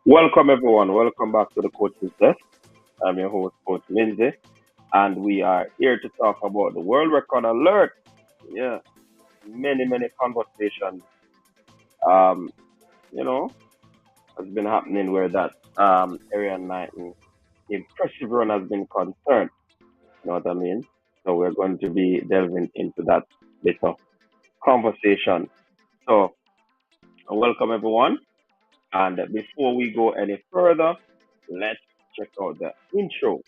Welcome, everyone. Welcome back to the Coach's Desk. I'm your host, Coach Lindsay, and we are here to talk about the World Record Alert. Yeah, many conversations, um, you know, has been happening where that Area 19 impressive run has been concerned. You know what I mean? So we're going to be delving into that bit of conversation. So, welcome, everyone. And before we go any further, let's check out the intro.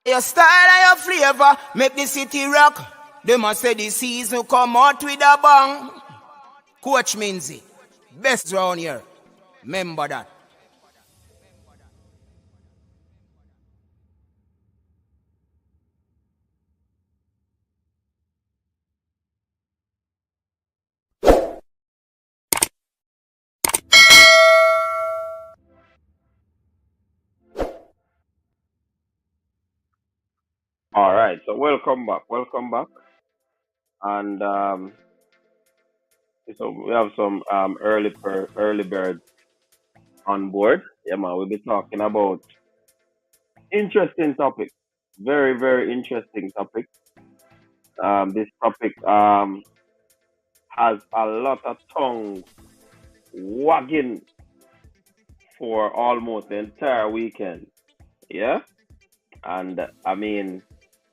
Your style and your flavor make the city rock. They must say the season come out with a bang. Coach Minzy, best round here. Remember that. All right, so welcome back, and so we have some early birds on board. Yeah, man, we'll be talking about interesting topic, very interesting topic. This topic has a lot of tongues wagging for almost the entire weekend. Yeah, and I mean,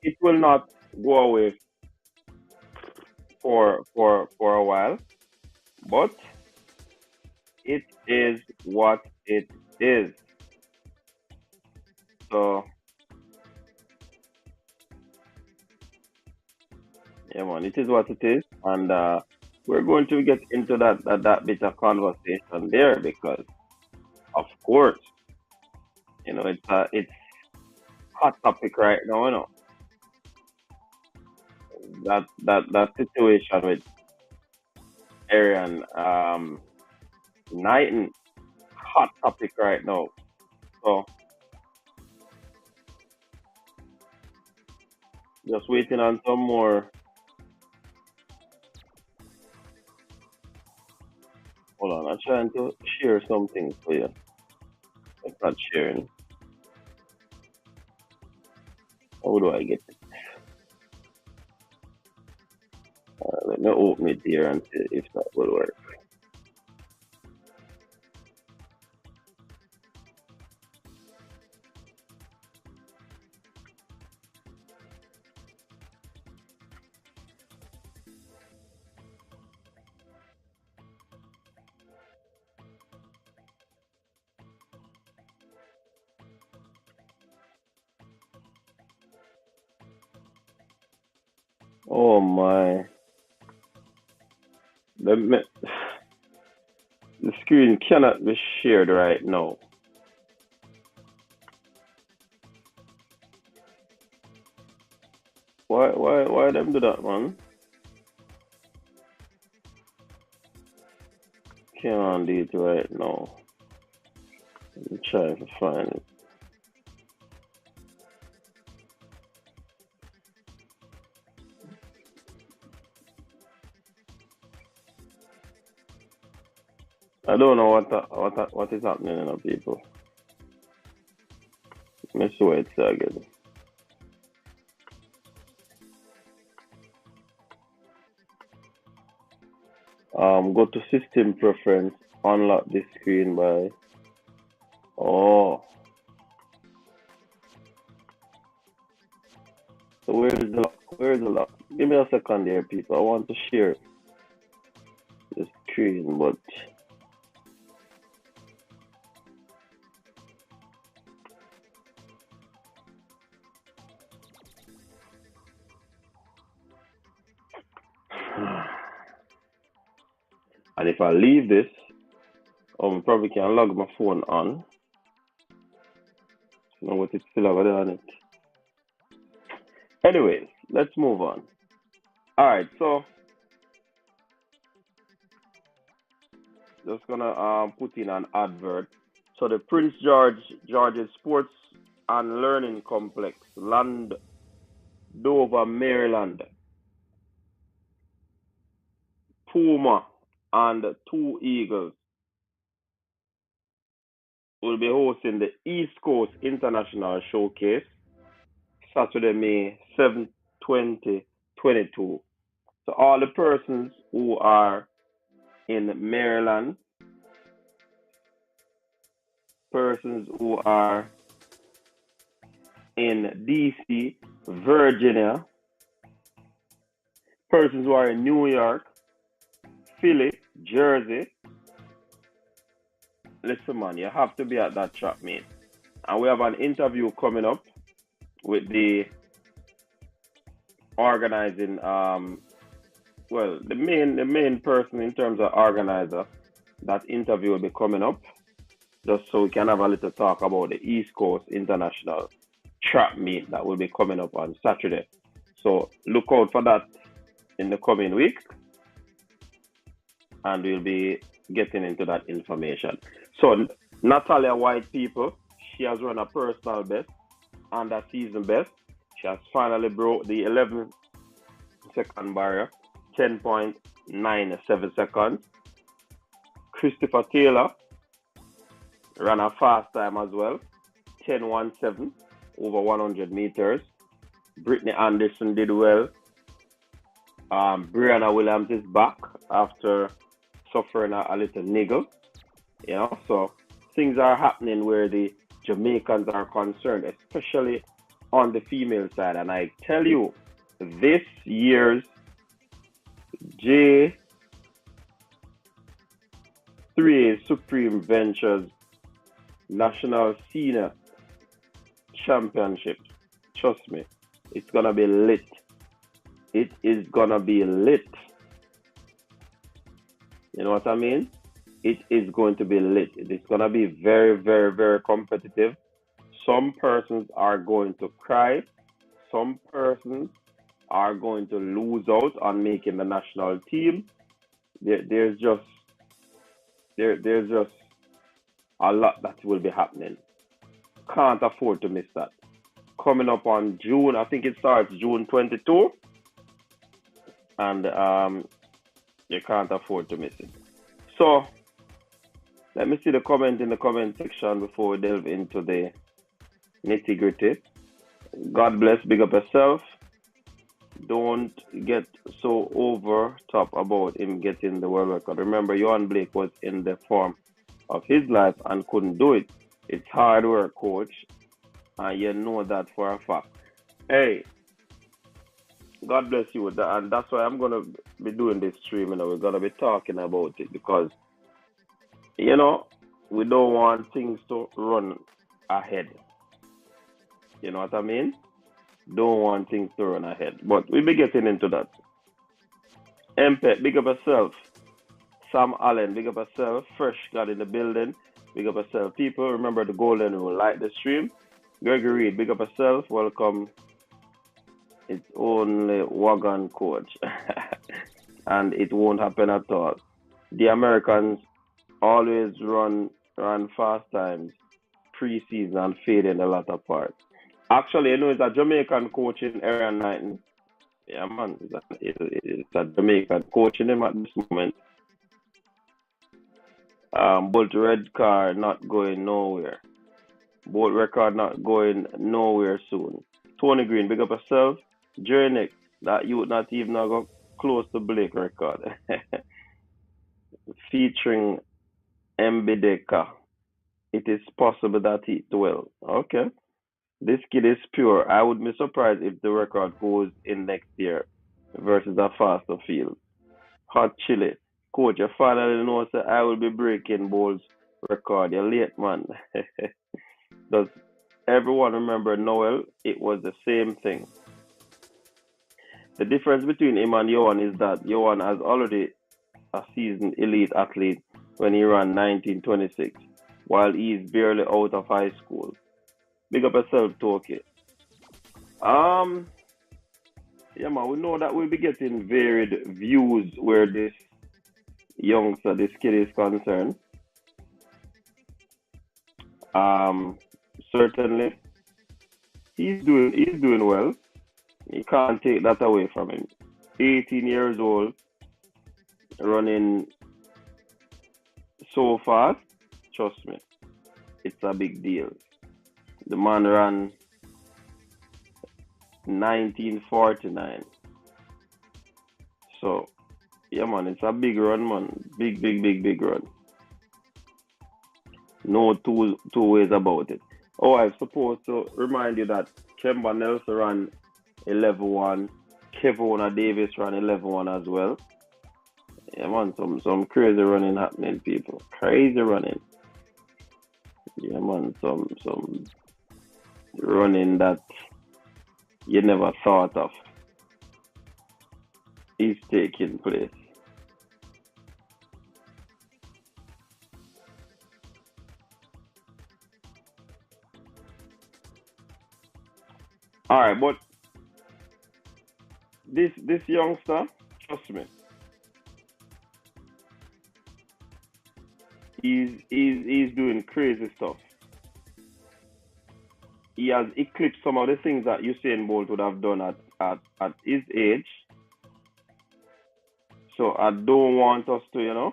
it will not go away for a while, but it is what it is. So yeah, man, it is what it is, and we're going to get into that bit of conversation there because, of course, it's hot topic right now. That situation with Arian Knighton, hot topic right now. So just waiting on some more. Hold on, I'm trying to share something for you. It's not sharing. How do I get it? Let me open it here and see if that will work. Oh my. Let me, the screen cannot be shared right now. Why them do that, man? Can't do it right now. I'm trying to find it. I don't know what is happening, people. Let me see what it's again. Go to system preference, unlock this screen by. Oh, so where's the lock? Give me a second here, people. I want to share the screen, but and if I leave this, I probably can log my phone on. You know what it's still over there on it. Anyways, let's move on. All right, so just gonna put in an advert. So the Prince George's Sports and Learning Complex, Landover, Maryland, Puma, and two Eagles will be hosting the East Coast International Showcase Saturday, May 7th, 2022. So all the persons who are in Maryland, persons who are in DC, Virginia, persons who are in New York, Philly, Jersey, listen man, you have to be at that track meet. And we have an interview coming up with the organizing the main person in terms of organizer. That interview will be coming up just so we can have a little talk about the East Coast International Trap Meet that will be coming up on Saturday. So look out for that in the coming week, and we'll be getting into that information. So Natalia White people, she has run a personal best and a season best. She has finally broke the 11-second barrier, 10.97 seconds. Christopher Taylor ran a fast time as well, 10.17 over 100 meters. Brittany Anderson did well. Brianna Williams is back after suffering a little niggle. So things are happening where the Jamaicans are concerned, especially on the female side. And I tell you, this year's J3 Supreme Ventures National Senior Championship, trust me, it's gonna be lit. It is gonna be lit. You know what I mean? It is going to be lit. It's gonna be very, very, very competitive. Some persons are going to cry. Some persons are going to lose out on making the national team. There's just a lot that will be happening. Can't afford to miss that. Coming up on June, I think it starts June 22, and you can't afford to miss it. So let me see the comment in the comment section before we delve into the nitty gritty. God bless, big up yourself. Don't get so over top about him getting the world record. Remember, Johan Blake was in the form of his life and couldn't do it. It's hard work, coach, and you know that for a fact. Hey, God bless you with that, and that's why I'm gonna be doing this stream. We're gonna be talking about it because we don't want things to run ahead. You know what I mean? Don't want things to run ahead. But we'll be getting into that. Empet, big up yourself. Sam Allen, big up yourself. Fresh got in the building. Big up yourself. People, remember the golden rule. Like the stream. Gregory Reed, big up yourself. Welcome. It's only wagon coach. And it won't happen at all. The Americans always run fast times pre-season and fade in the latter part. Actually, it's a Jamaican coach in Aaron Knighton. Yeah, man. It's a Jamaican coaching him at this moment. Bolt red car not going nowhere. Bolt record not going nowhere soon. Tony Green, big up yourself. Jernick, that you not even go close to Blake record. Featuring Mbedeka. It is possible that he will. Okay. This kid is pure. I would be surprised if the record goes in next year versus a faster field. Hot chili. Coach, you finally know that I will be breaking Bowles' record. You're late, man. Does everyone remember Noel? It was the same thing. The difference between him and Johan is that Johan has already a seasoned elite athlete when he ran 1926, while he is barely out of high school. Big up yourself, Toki. Yeah, man, we know that we'll be getting varied views where this youngster, this kid is concerned. Certainly, he's doing well. You can't take that away from him. 18 years old, running so fast, trust me. it's a big deal. The man ran 1949. So, yeah, man, it's a big run, man. Big, big, big, big run. No two ways about it. Oh, I'm supposed to remind you that Kemba Nelson ran 11-1. Kevona Davis ran 11-1 as well. Yeah, man, some crazy running happening, people. Crazy running. Yeah, man, some running that you never thought of is taking place. All right, but this youngster, trust me, he's doing crazy stuff. He has eclipsed some of the things that Usain Bolt would have done at his age. So I don't want us to,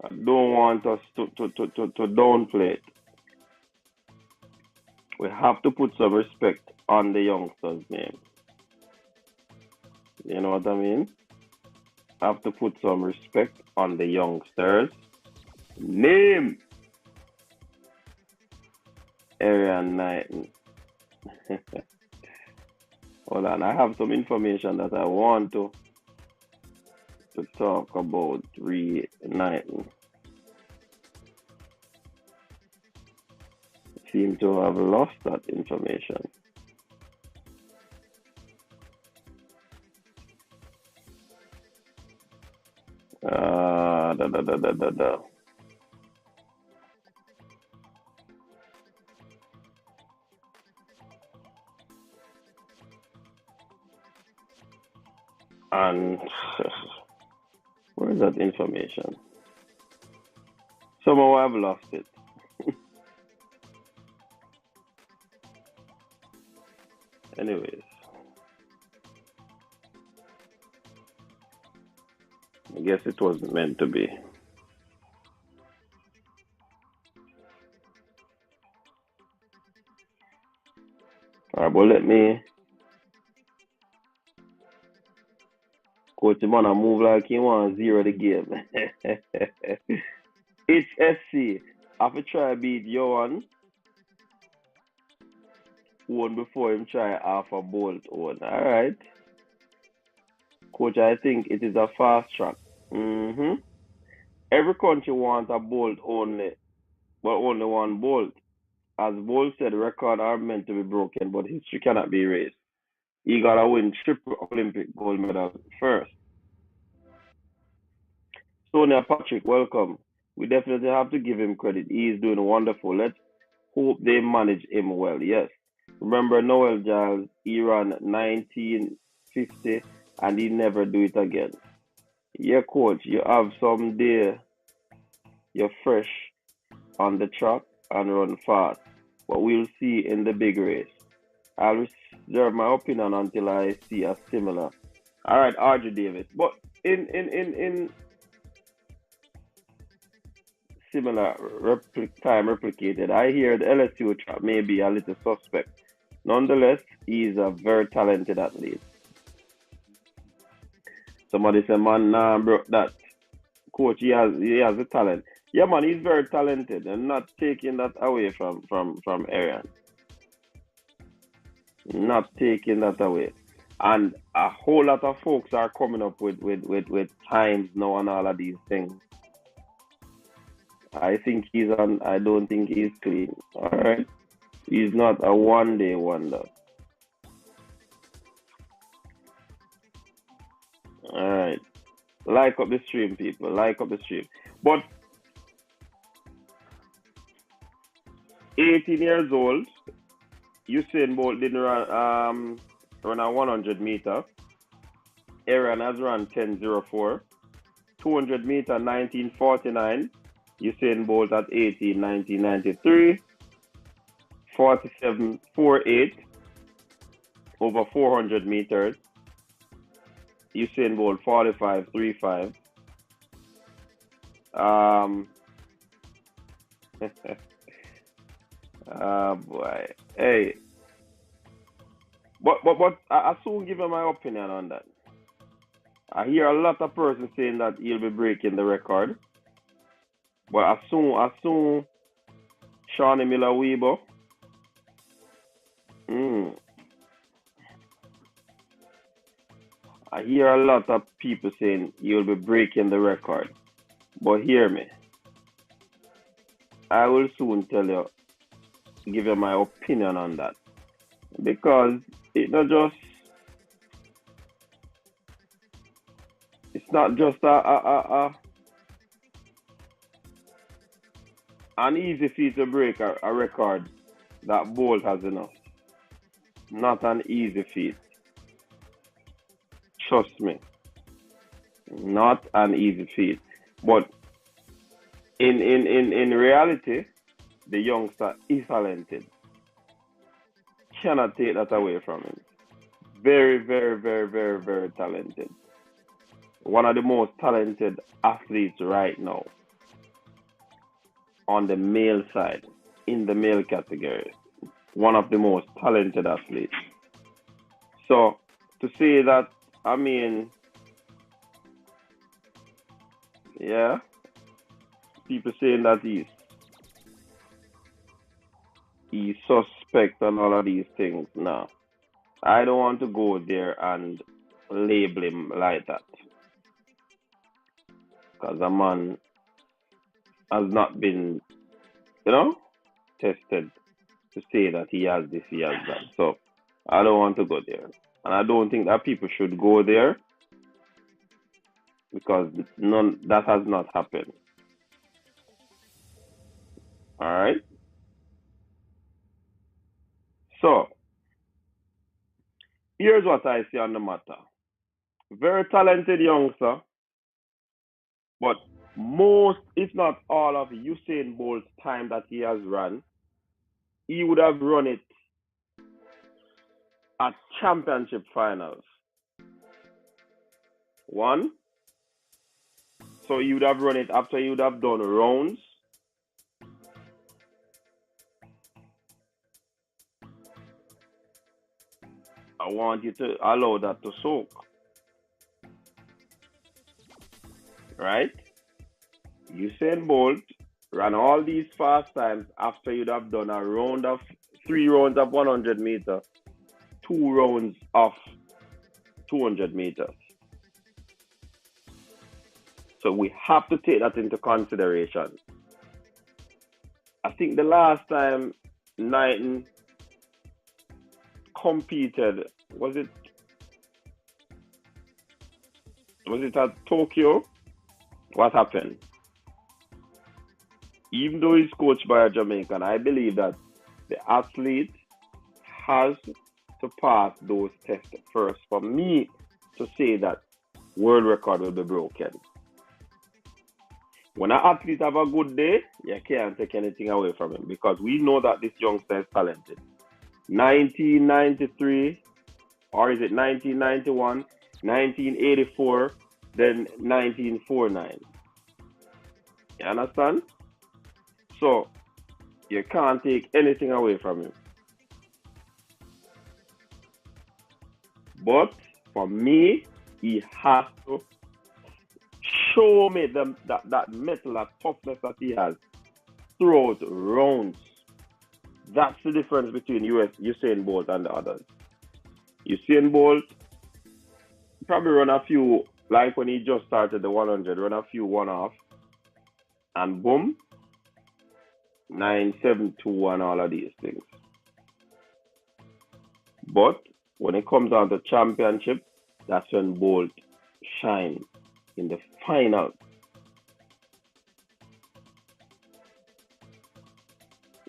I don't want us to downplay it. We have to put some respect on the youngster's name. You know what I mean? Have to put some respect on the youngster's name. Aaron Knighton. Hold on, I have some information that I want to talk about Knighton. Seem to have lost that information. And where is that information? Somehow I've lost it. Anyways, I guess it wasn't meant to be. Alright, but let me coach him on a move like he wants zero the game. HSC, have to try beat Johan one before him try half a bolt one. Alright. Coach, I think it is a fast track. Every country wants a bolt only, but only one bolt. As Bolt said, records are meant to be broken, but history cannot be erased. He gotta win triple Olympic gold medal first. Sonia Patrick, welcome. We definitely have to give him credit. He is doing wonderful. Let's hope they manage him well. Yes. Remember Noel Giles, he ran 1950 and he never do it again. Yeah, coach, you have some day you're fresh on the track and run fast. But we'll see in the big race. I'll reserve my opinion until I see a similar. All right, RJ Davis. But in similar time replicated, I hear the LSU track may be a little suspect. Nonetheless, he is a very talented athlete. Somebody said, man, nah, bro, that coach, he has the talent. Yeah, man, he's very talented, and not taking that away from Aaron. Not taking that away. And a whole lot of folks are coming up with times now and all of these things. I think he's on. I don't think he's clean. All right, he's not a one-day wonder. All right, like up the stream, people. Like up the stream. But 18 years old, Usain Bolt didn't run a 100 meter. Aaron has run 10:04. 200 meter 1949. Usain Bolt at 18 1993. 47.48 over 400 meters. Usain Bolt 45.35. Ah, boy. Hey, but I soon give you my opinion on that. I hear a lot of persons saying that he'll be breaking the record, but as soon Shawnee Miller Weebo, mm, I hear a lot of people saying he'll be breaking the record. But hear me, I will soon tell you, give you my opinion on that because it not just it's not just an easy feat to break a record that Bolt has enough. Not an easy feat. Trust me, not an easy feat. But in reality, the youngster is talented. Cannot take that away from him. Very, very, very, very, very talented. One of the most talented athletes right now on the male side, in the male category. One of the most talented athletes. So to say that, I mean, yeah, people saying that he's suspect and all of these things. No, I don't want to go there and label him like that because a man has not been, you know, tested to say that he has this, he has that. So I don't want to go there, and I don't think that people should go there because none that has not happened. All right. So here's what I see on the matter. Very talented youngster, but most, if not all, of Usain Bolt's time that he has run, he would have run it at championship finals. One, so he would have run it after he would have done rounds. I want you to allow that to soak, right? Usain Bolt ran all these fast times after you'd have done a round of 3 rounds of 100 meters, 2 rounds of 200 meters. So we have to take that into consideration. I think the last time Knighton competed was it at Tokyo? What happened? Even though he's coached by a Jamaican, I believe that the athlete has to pass those tests first for me to say that world record will be broken. When an athlete have a good day, you can't take anything away from him because we know that this youngster is talented. 1993, or is it 1991, 1984, then 1949. You understand? So you can't take anything away from him. But for me, he has to show me that metal, that toughness that he has throughout rounds. That's the difference between Usain Bolt and the others. Usain Bolt probably run a few, like when he just started the 100, run a few one-off, and boom, 972 and all of these things. But when it comes down to championship, that's when Bolt shines in the final.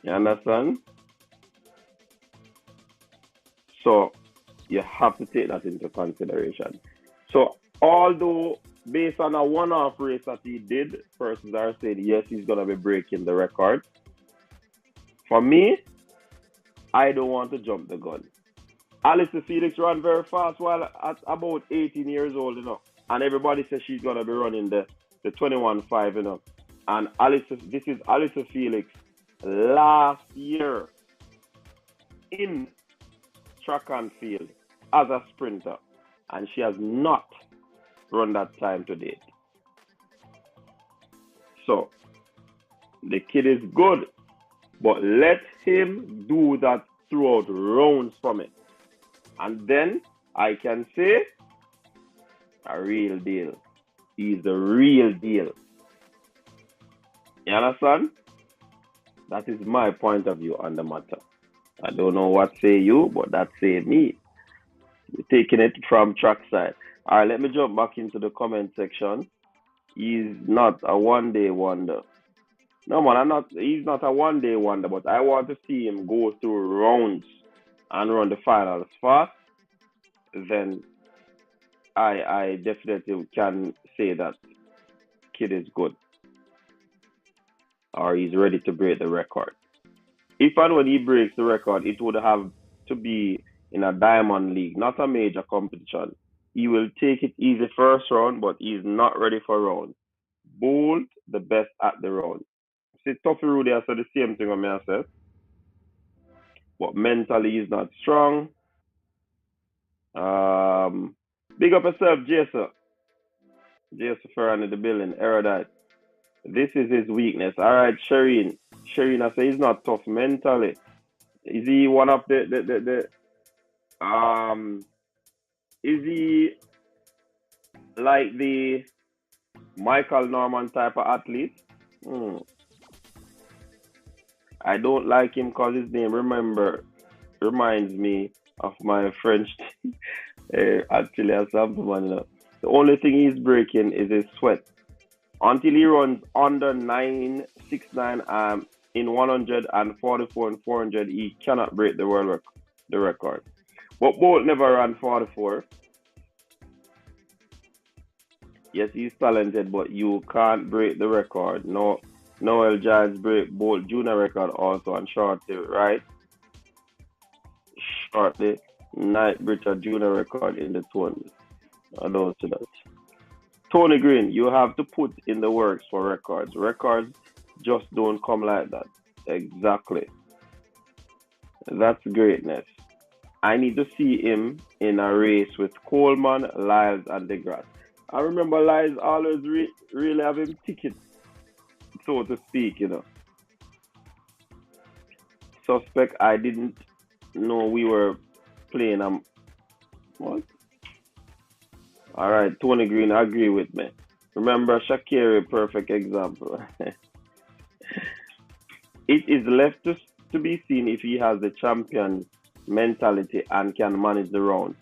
You understand? So you have to take that into consideration. So although based on a one-off race that he did, persons are saying yes, he's gonna be breaking the record. For me, I don't want to jump the gun. Alistair Felix ran very fast while at about 18 years old, and everybody says she's gonna be running the 21.5, And this is Alistair Felix last year in track and field as a sprinter, and she has not run that time to date. So the kid is good, but let him do that throughout rounds for me. And then I can say a real deal. He's the real deal. You understand? That is my point of view on the matter. I don't know what say you, but that say me. We're taking it from track side. All right, let me jump back into the comment section. He's not a one-day wonder. No, man, he's not a one-day wonder, but I want to see him go through rounds and run the finals fast. Then I definitely can say that kid is good, or he's ready to break the record. If and when he breaks the record, it would have to be in a diamond league, not a major competition. He will take it easy first round, but he's not ready for round. Bold, the best at the round. See, Toughy Rudy, I said the same thing on myself, but mentally he's not strong. Big up yourself, Jason. Jason Ferran in the building, Erudite. This is his weakness. All right, Shireen. Shireen, I say he's not tough mentally. Is he one of is he like the Michael Norman type of athlete? Hmm. I don't like him because his name reminds me of my French actually as something, man. The only thing he's breaking is his sweat. Until he runs under 969 in 100 and 44 and 400, he cannot break the record. But Bolt never ran 44. Yes, he's talented, but you can't break the record. No, Noel Giants break Bolt Junior record also on shortly, right? Shortly, Knight break a junior record in the 20s. I don't see that. Tony Green, you have to put in the works for records. Records just don't come like that. Exactly. That's greatness. I need to see him in a race with Coleman, Lyles, and DeGrasse. I remember Lyles always really have him ticket, so to speak, Suspect, I didn't know we were playing what? All right, Tony Green, agree with me. Remember Shakiri, perfect example. It is left to be seen if he has the champion mentality and can manage the round.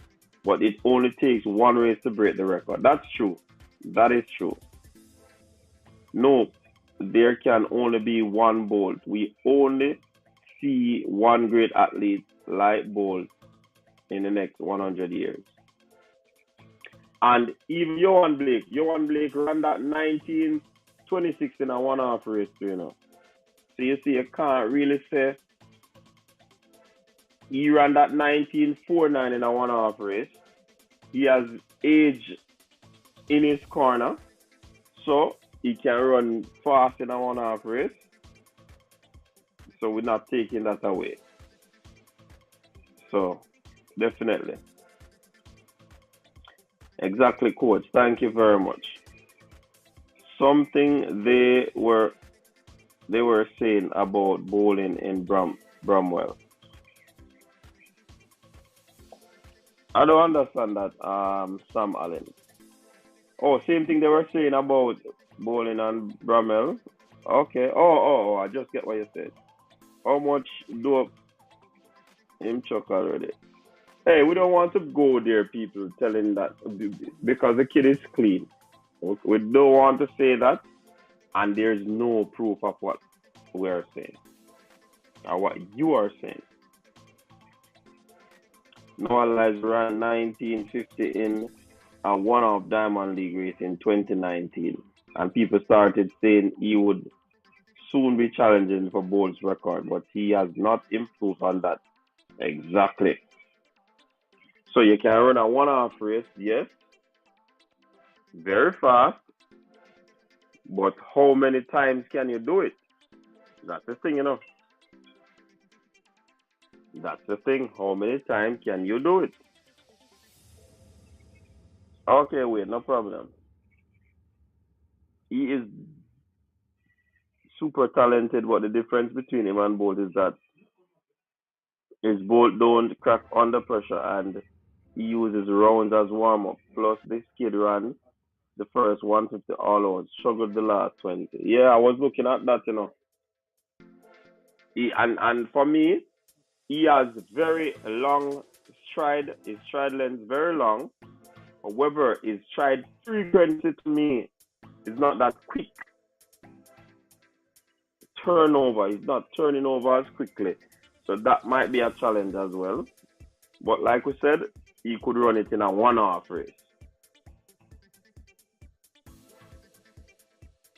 But it only takes one race to break the record. That's true. That is true. No, there can only be one Bolt. We only see one great athlete like Bolt in the next 100 years. And even Johan Blake ran that 1926 in a one-half race, So you see, you can't really say he ran that 1949 in a one-half race. He has age in his corner, so he can run fast in a one-half race. So we're not taking that away. So, definitely. Exactly, coach. Thank you very much. Something they were saying about bowling in Bramwell. I don't understand that, Sam Allen. Oh, same thing they were saying about bowling and Bramwell. Okay. Oh, I just get what you said. How much dope him chuck already? Hey, we don't want to go there, people, telling that because the kid is clean. We don't want to say that, and there's no proof of what we're saying or what you are saying. Noah Lyles ran 1950 in a one-off Diamond League race in 2019, and people started saying he would soon be challenging for Bolt's record, but he has not improved on that. Exactly. So you can run a one-off race, yes, very fast, but how many times can you do it? That's the thing, That's the thing. How many times can you do it? Okay, wait, no problem. He is super talented, but the difference between him and Bolt is that his Bolt don't crack under pressure and he uses rounds as warm up. Plus, this kid ran the first 150 all out, struggled the last 20. Yeah, I was looking at that. And for me, he has very long stride. His stride length very long. However, his stride frequency to me is not that quick turnover. He's not turning over as quickly. So that might be a challenge as well. But like we said, he could run it in a one-half race.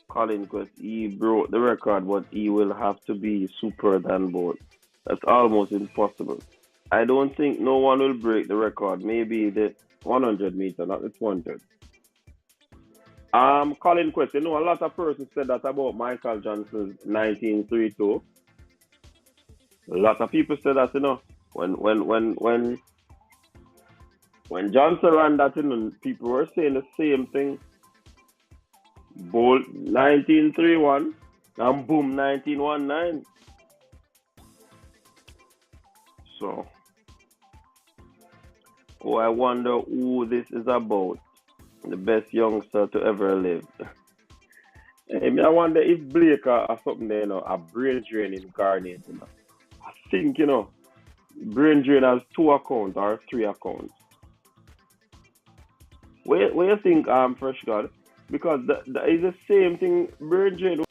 Colin, because he broke the record, but he will have to be super than both. That's almost impossible. I don't think no one will break the record. Maybe the 100 meter, not the 200. Colin Quest, a lot of persons said that about Michael Johnson's 1932. A lot of people said that. When Johnson ran that, people were saying the same thing. Bolt 1931 and boom 1919. So, I wonder who this is about. The best youngster to ever live. I wonder if Blake or something there, a brain drain incarnate. I think, brain drain has two accounts or three accounts. Where you think, Fresh God? Because that is the same thing, brain drain.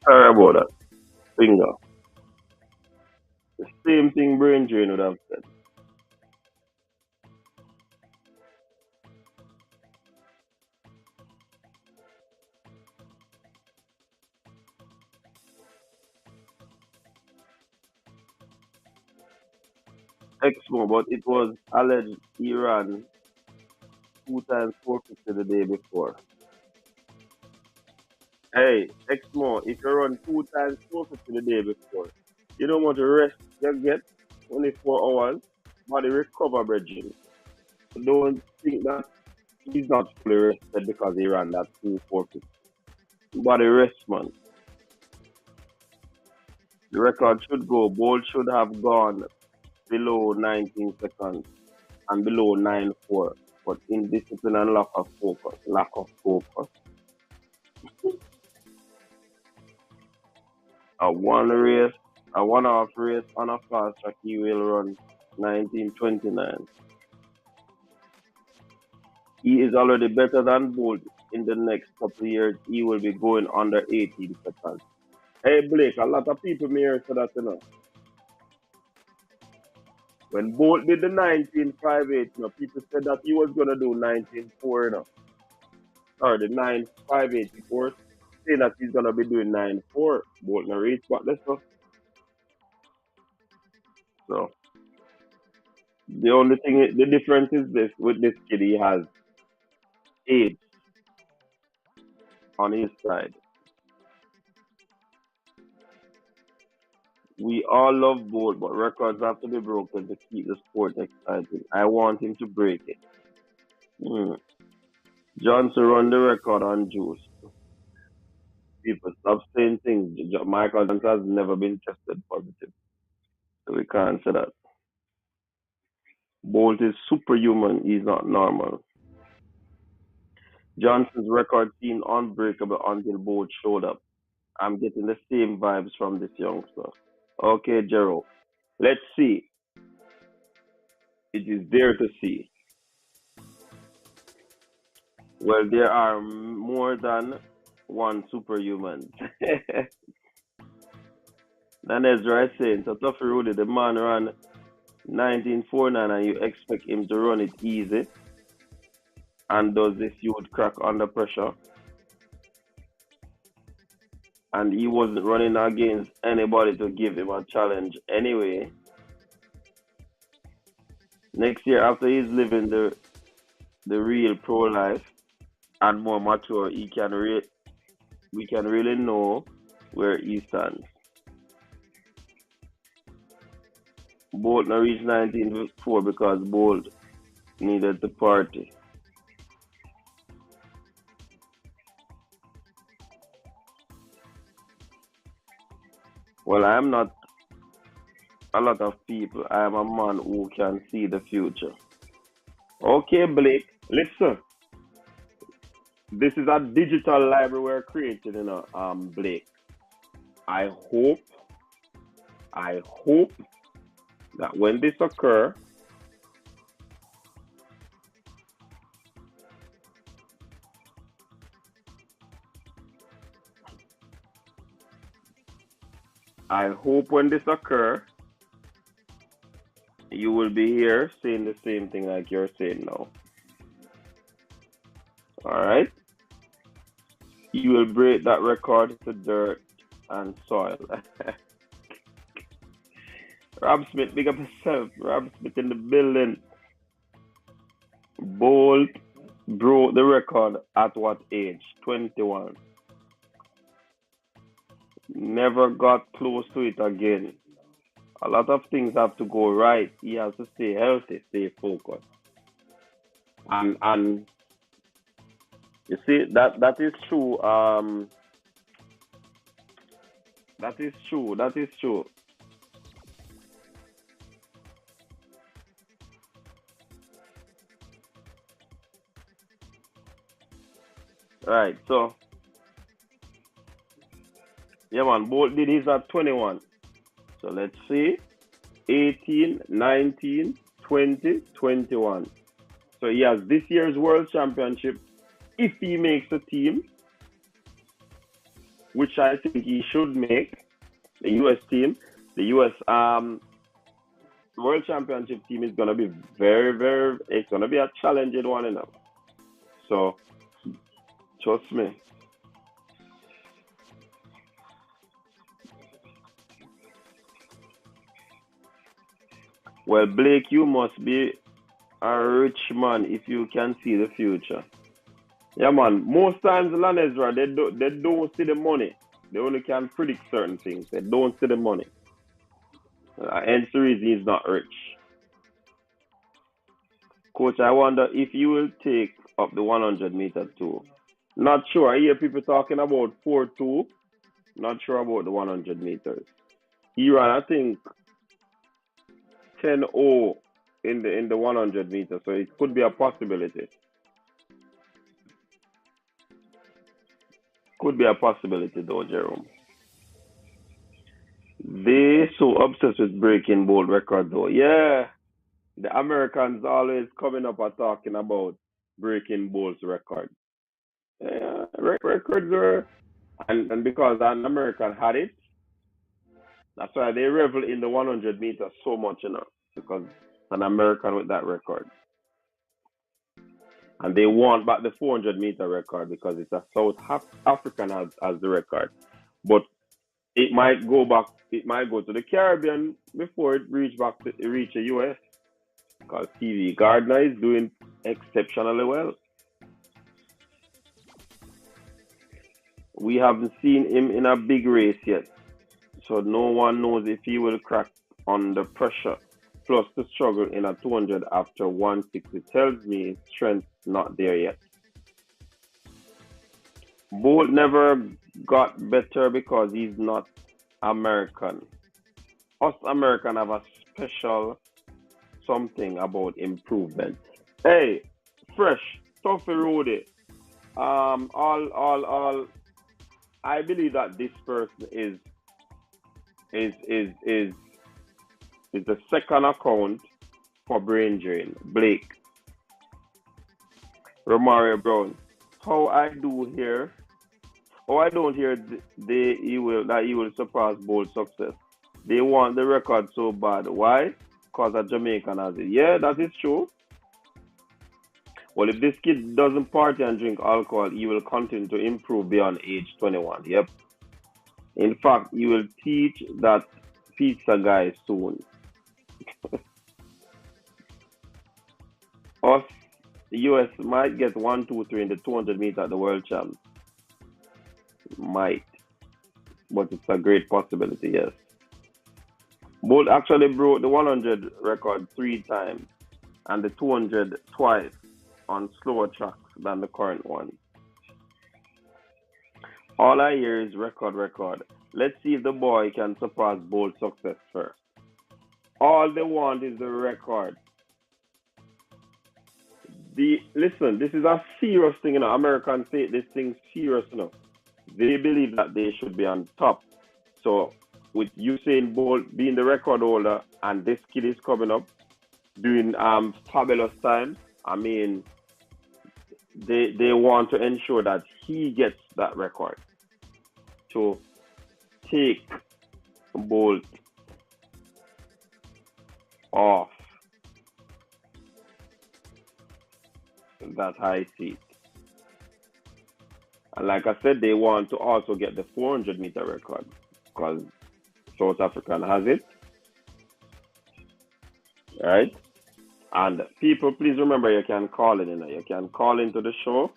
Sorry about that. Finger. The same thing brain drain would have said. Exmo, but it was alleged he ran two times 450 the day before. Hey, Exmo, if you run two times 450 the day before, you know what rest you get? Only 4 hours. Body recover, bridging. Don't think that he's not fully rested because he ran that 2 450. Body rest, man. The record should go. Bolt should have gone below 19 seconds and below 9.4. But indiscipline and lack of focus. A one-off race on a fast track, he will run 1929. He is already better than Bolt. In the next couple of years, he will be going under 18 seconds. Hey Blake, a lot of people may hear so that. When Bolt did the 1958, people said that he was gonna do 19.4, or the 9.58 before, saying that he's gonna be doing 9.4. Bolt no reach what this stuff. So the only thing, the difference is this: with this kid, he has age on his side. We all love Bolt, but records have to be broken to keep the sport exciting. I want him to break it. Hmm. Johnson run the record on juice. People stop saying things. Michael Johnson has never been tested positive, so we can't say that. Bolt is superhuman. He's not normal. Johnson's record seemed unbreakable until Bolt showed up. I'm getting the same vibes from this youngster. Okay, Gerald. Let's see. It is there to see. Well, there are more than one superhuman. Then Ezra is saying, so Tuffy Rudy, the man ran 1949 and you expect him to run it easy. And does this youth crack under pressure? And he wasn't running against anybody to give him a challenge anyway. Next year, after he's living the real pro life and more mature, we can really know where he stands. Bolt not reached 1904 because Bolt needed to party. Well, I am not a lot of people. I am a man who can see the future. Okay, Blake, listen. This is a digital library we're creating, Blake. I hope, I hope that when this occur, I hope when this occur, you will be here saying the same thing like you're saying now. All right? You will break that record to dirt and soil. Rob Smith, big up yourself. Rob Smith in the building. Bolt broke the record at what age? 21. Never got close to it again. A lot of things have to go right. He has to stay healthy, stay focused. And you see that is true. That is true. That is true. Right. So yeah, man. Bolt did his at 21. So let's see. 18, 19, 20, 21. So he has this year's World Championship if he makes a team, which I think he should make, the US team. The US World Championship team is gonna be very, it's gonna be a challenging one enough. So trust me. Well, Blake, you must be a rich man if you can see the future. Yeah, man. Most times, Lanezra, they don't see the money. They only can predict certain things. They don't see the money. Hence the reason he's not rich. Coach, I wonder if you will take up the 100-meter too. Not sure. I hear people talking about 4-2. Not sure about the 100 meters. He ran, I think, 10-0 in the 100 meters, so it could be a possibility. Could be a possibility though, Jerome. They so obsessed with breaking bold record though. Yeah, the Americans always coming up and talking about breaking Bolt's record. Yeah, records are, and because an American had it, that's why they revel in the 100 meters so much, because an American with that record. And they want back the 400-meter record because it's a South African has the record. But it might go back, it might go to the Caribbean before it reach the US because TV Gardner is doing exceptionally well. We haven't seen him in a big race yet, so no one knows if he will crack under pressure. Plus, the struggle in a 200 after 160 tells me his strength not there yet. Bolt never got better because he's not American. Us American have a special something about improvement. Hey, fresh, tough roadie. All. I believe that this person is is is is the second account for brain drain. Blake, Romario Brown. How I do here? Oh, I don't hear he will surpass Bold success. They want the record so bad. Why? Because a Jamaican has it. Yeah, that is true. Well, if this kid doesn't party and drink alcohol, he will continue to improve beyond age 21. Yep. In fact, he will teach that pizza guy soon. Us, the US might get 1, 2, 3 in the 200 meter at the World Champs. Might, but it's a great possibility. Yes. Bolt actually broke the 100 record 3 times and the 200 twice on slower tracks than the current one. All I hear is record, record. Let's see if the boy can surpass Bolt's success first. All they want is the record. Listen, this is a serious thing, Americans take this thing serious, They believe that they should be on top. So with Usain Bolt being the record holder and this kid is coming up doing fabulous time, I mean they want to ensure that he gets that record. To take Bolt off that high seat. And like I said, they want to also get the 400-meter record because South African has it, right? And people, please remember you can call in. You can call into the show.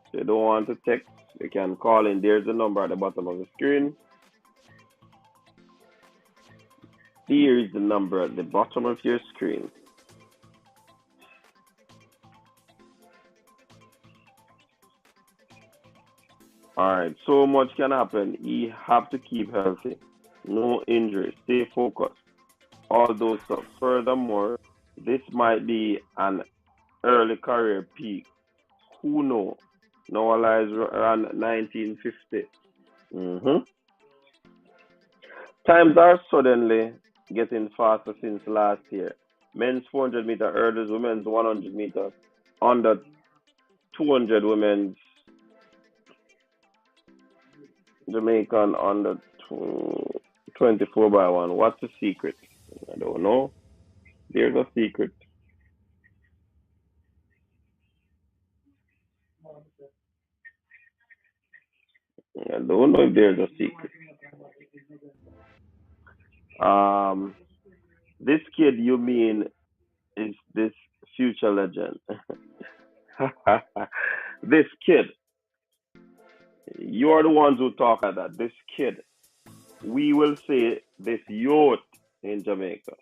If you don't want to text, you can call in. There's the number at the bottom of the screen. Here is the number at the bottom of your screen. All right, so much can happen. You have to keep healthy. No injury. Stay focused. All those stuff. Furthermore, this might be an early career peak. Who knows? Noah lies around 1950. Times are suddenly getting faster since last year. Men's 400-meter hurdles, women's 100 meters, under 200 women's Jamaican under 24 by 1. What's the secret? I don't know. There's a secret. I don't know if there's a secret. This kid you mean is this future legend. This kid. You're the ones who talk like that. This kid. We will say this youth in Jamaica.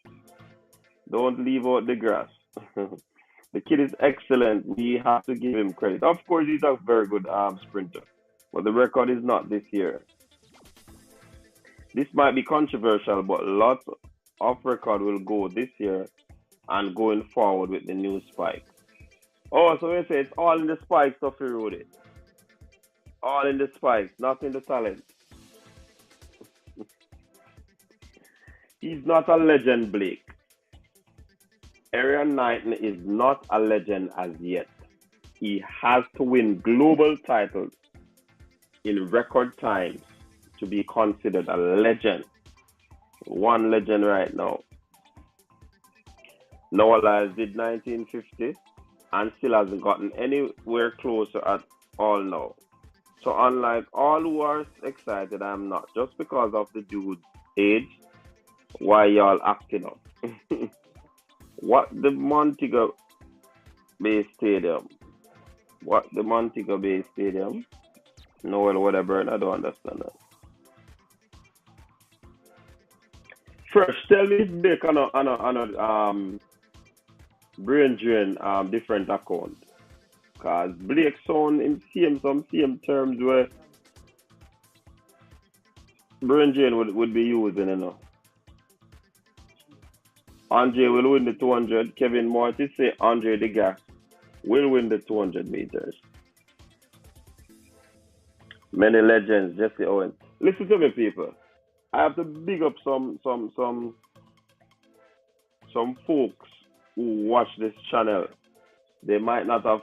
Don't leave out the grass. The kid is excellent. We have to give him credit. Of course, he's a very good sprinter, but the record is not this year. This might be controversial, but lots of record will go this year and going forward with the new spike. Oh, so we say it's all in the spike stuff, Rudy. All in the spikes, not in the talent. He's not a legend, Blake. Aaron Knighton is not a legend as yet. He has to win global titles in record times to be considered a legend. One legend right now. Noah Lyles did 1950 and still hasn't gotten anywhere closer at all now. So unlike all who are excited, I'm not. Just because of the dude's age, why y'all acting up? What the Montego Bay Stadium? What the Montego Bay Stadium? Noel whatever, I don't understand that. First, tell me if they can brain drain different account. Cause Blake sound in same terms where brain drain would be using. Andre will win the 200. Kevin Mortis say Andre Degas will win the 200 meters. Many legends, Jesse Owens. Listen to me, people. I have to big up some folks who watch this channel. They might not have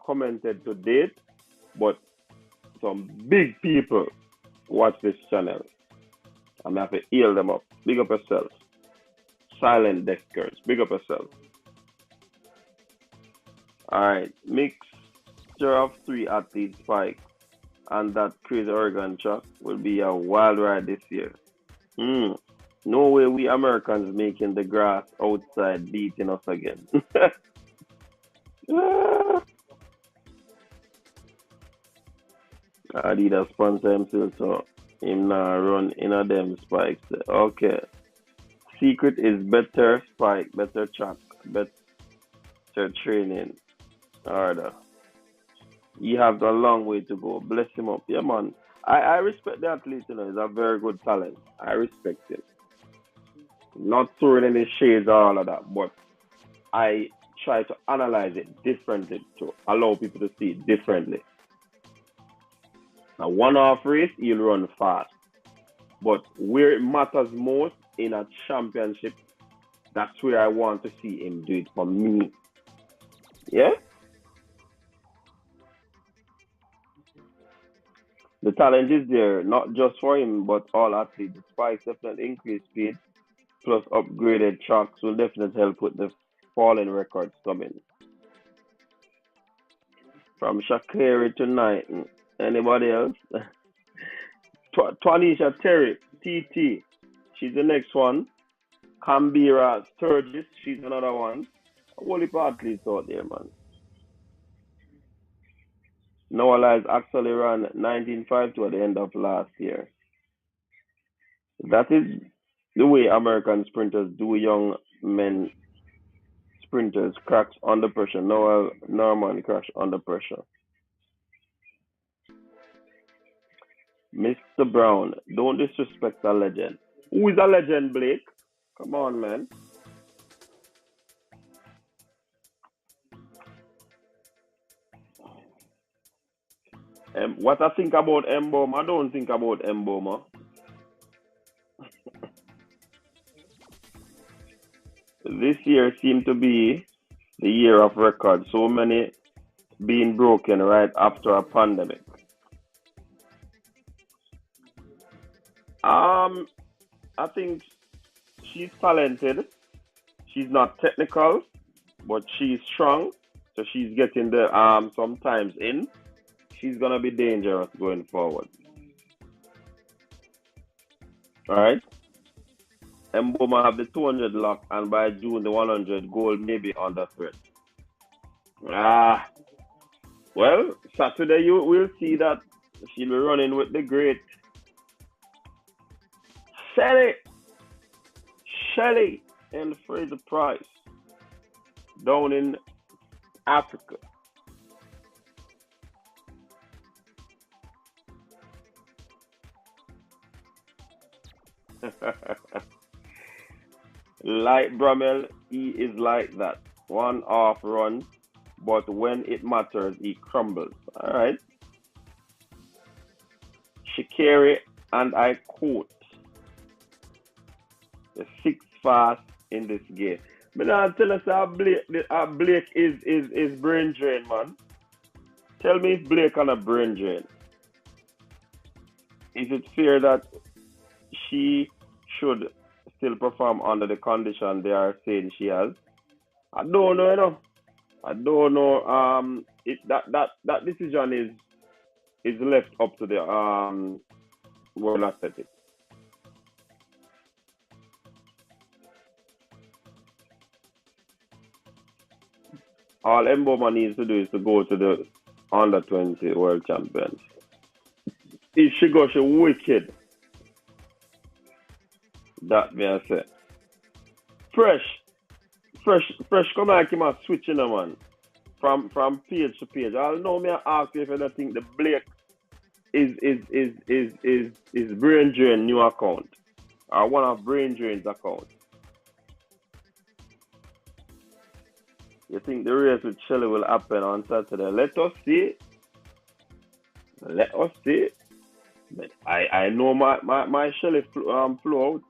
commented to date, but some big people watch this channel. I'm going to have to heal them up. Big up yourself. Silent Deckers. Big up yourself. Alright. Mixture of 3 athletes spike and that crazy Oregon truck will be a wild ride this year. No way we Americans making the grass outside beating us again. Ah, Adidas sponsor himself, so him now run in a them spikes. Okay. Secret is better spike, better track, better training. Harder. He has a long way to go. Bless him up. Yeah, man. I respect the athlete, you know. He's a very good talent. I respect him. Not throwing any shades or all of that, but I try to analyze it differently to allow people to see it differently. Now, one off race, he'll run fast. But where it matters most in a championship, that's where I want to see him do it for me. Yeah? The talent is there, not just for him, but all athletes. The spikes definitely increase speed, plus upgraded tracks will definitely help with the falling records coming. From Shakiri to Knighton. Anybody else? Twanisha Terry, TT. She's the next one. Canberra Sturgis, she's another one. A whole heap of athletes out there, man. Noah Lyles actually ran 19.52 at the end of last year. That is the way American sprinters do young men sprinters cracks under pressure. Noel Norman crash under pressure. Mr. Brown, don't disrespect a legend. Who is a legend, Blake? Come on, man. What I think about Mboma, I don't think about Mboma. This year seemed to be the year of records. So many being broken right after a pandemic. Um, I think she's talented. She's not technical, but she's strong. So she's getting the sometimes in. She's gonna be dangerous going forward. All right. Mboma have the 200 lock, and by June the 100 goal may be under threat. Ah, well, Saturday you will see that she'll be running with the great Shelly, Shelly, and Fraser Price down in Africa. Like Bramel, he is like that. One off run, but when it matters, he crumbles. All right. Shikari, and I quote, the six fast in this game. But now tell us how Blake is brain drain, man. Tell me if Blake on a brain drain. Is it fair that she should still perform under the condition they are saying she has? I don't know, you know. I don't know. That decision is left up to the World Athletics. All Mboma needs to do is to go to the under 20 World Champions. If she goes, she wicked. That me I say. Fresh, fresh. Come like him a switching, man. From page to page. I'll know me ask you if you don't think the Blake is brain drain new account or one of brain drain's account. You think the race with Shelley will happen on Saturday? Let us see. Let us see. But I know my Shelley flew out.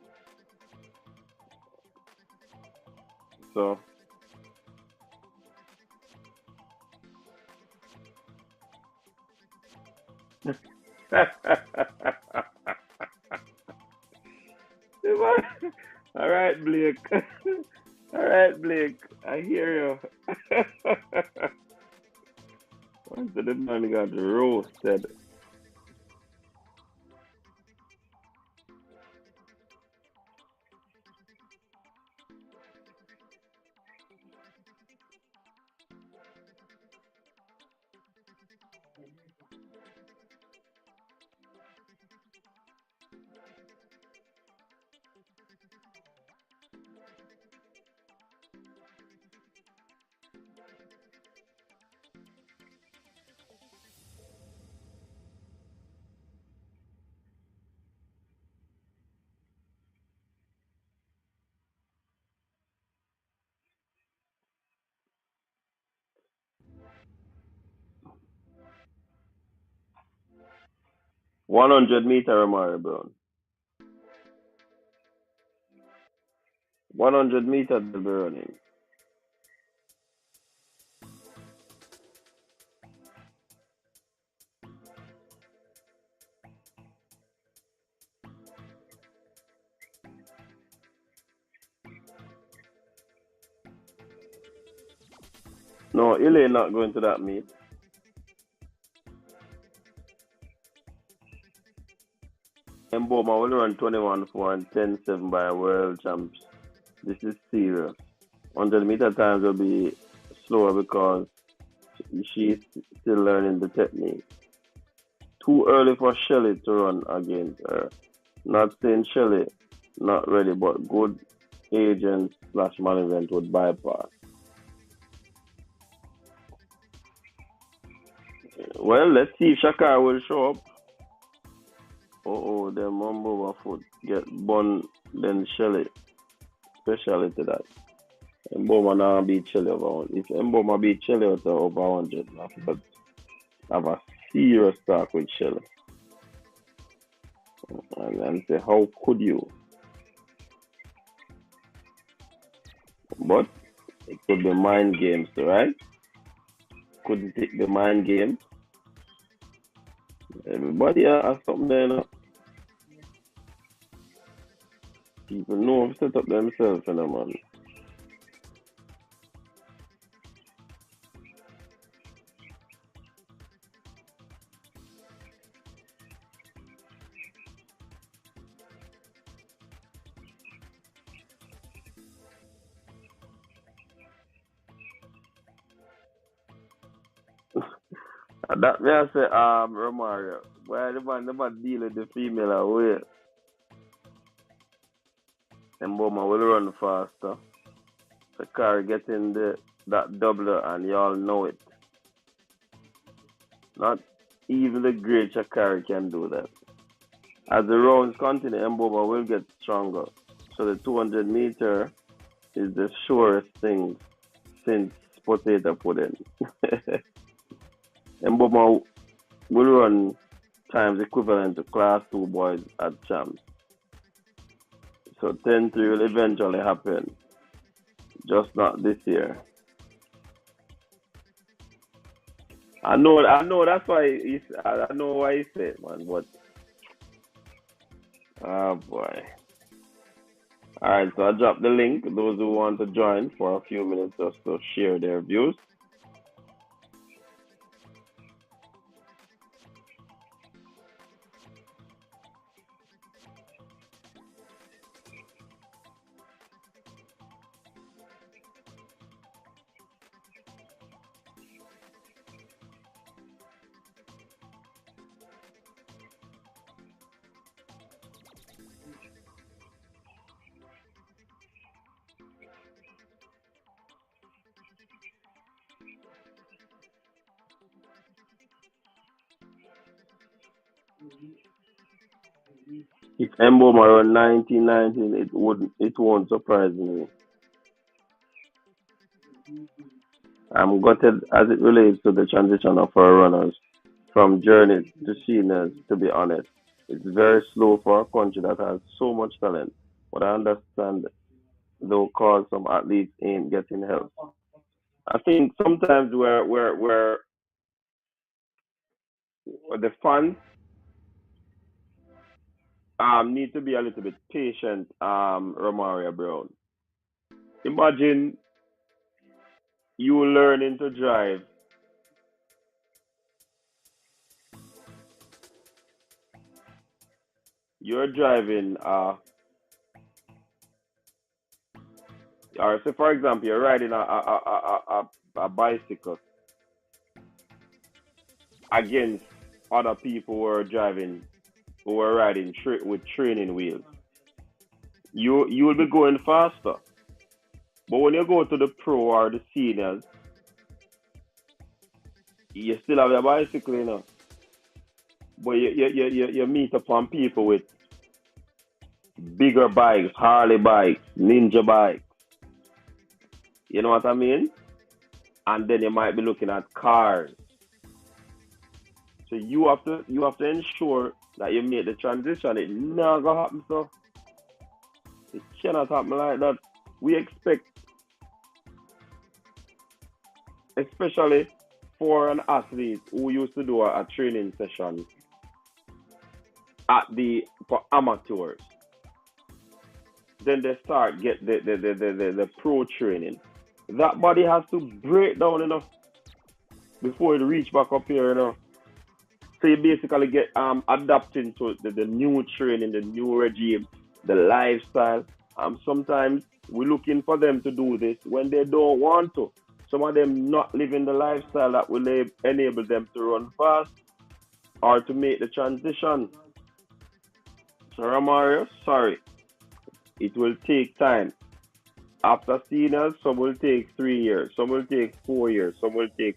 So all right, Blake. All right, Blake. I hear you. Once the man got roasted. 100 meter, Amari Brown. 100 meter they'll be running. No, Ile not going to that meet. Mboma will run 21-4 and 10-7 by world champs. This is serious. 100 meter times will be slower because she's still learning the technique. Too early for Shelly to run against her. Not saying Shelly not ready, but good agent slash management would bypass. Well, let's see if Shakar will show up. Oh, the Mumbo foot get bun, then Shelly. Speciality that. Mboma now beat Shelly over 100. If Mboma beat Shelly over 100, but have a serious talk with Shelly. And say, how could you? But it could be mind games, right? Could it take the mind games? Everybody has something there. You know? People know how to set up themselves, you know, man. That may I say, Romario, why the man never deal with the female away? And Boma will run faster. The car getting that doubler and y'all know it. Not even the great Shakari can do that. As the rounds continue, Mboma will get stronger. So the 200 meter is the surest thing since potato pudding. Mboma will run times equivalent to class 2 boys at champs. So 10-3 will eventually happen. Just not this year. I know that's why I know why he said, man, but oh boy. Alright, so I dropped the link. Those who want to join for a few minutes just to share their views. If Mboma run 1919, it won't surprise me. I'm gutted as it relates to the transition of our runners from journey to seniors, to be honest. It's very slow for a country that has so much talent. But I understand though cause some athletes ain't getting help. I think sometimes where the fans need to be a little bit patient, Romaria Brown. Imagine you learning to drive. You're driving or say for example you're riding a bicycle against other people who are riding with training wheels. You will be going faster. But when you go to the pro or the seniors, you still have your bicycle, you know. But you meet upon people with bigger bikes, Harley bikes, Ninja bikes. You know what I mean? And then you might be looking at cars. So you have to ensure that you make the transition. It never gonna happen, so it cannot happen like that. We expect, especially for an athlete who used to do a training session at the for amateurs, then they start get the pro training. That body has to break down enough before it reach back up here, So you basically get adapting to the new training, the new regime, the lifestyle. Sometimes we're looking for them to do this when they don't want to. Some of them not living the lifestyle that will enable them to run fast or to make the transition. So Ramario, sorry, it will take time. After seniors, some will take 3 years, some will take 4 years, some will take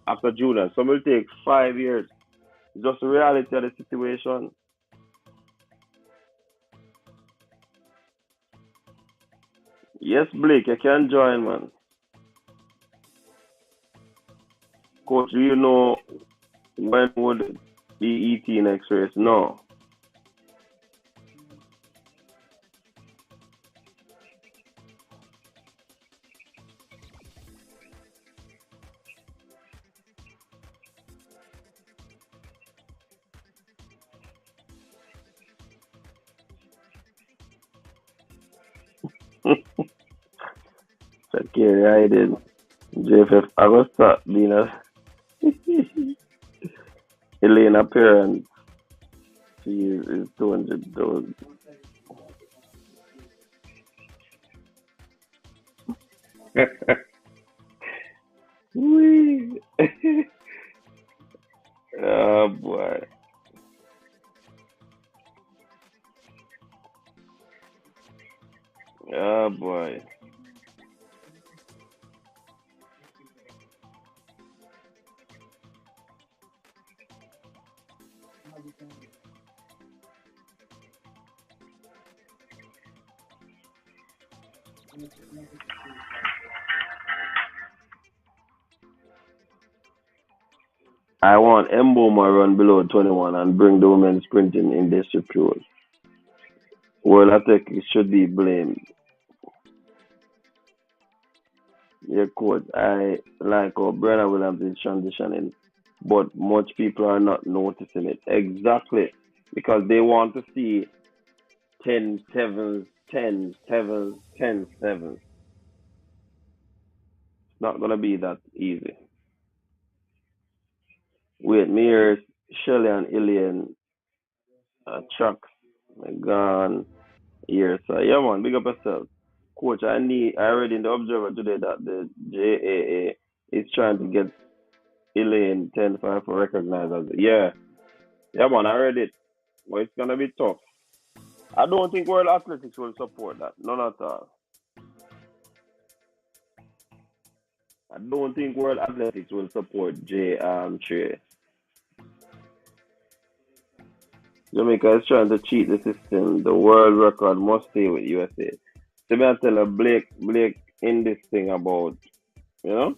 after juniors, some will take 5 years. Just the reality of the situation. Yes, Blake, you can join, man. Coach, do you know when would be ET next race? No. Okay, I did. JFF Augusta being a Elaine appearance. She is 200,000. Wee. Oh boy. Oh boy. I want Mboma run below 21 and bring the women sprinting in disrepute. Well, I think it should be blamed. Yeah, coach. I like how Brenna Williams is transitioning, but much people are not noticing it. Exactly. Because they want to see 10 sevens, 10 sevens, 10 sevens. It's not going to be that easy. Wait, me here, Shelly and Ilian, Chucks, gone here. So, yeah, man, big up yourself. Coach, I read in the Observer today that the JAA is trying to get Elaine 10-5 for recognizers. Yeah, yeah, man, I read it. But it's gonna be tough. I don't think World Athletics will support that. None at all. I don't think World Athletics will support J Trey. Jamaica is trying to cheat the system. The world record must stay with USA. So me I tell her Blake in this thing about, you know?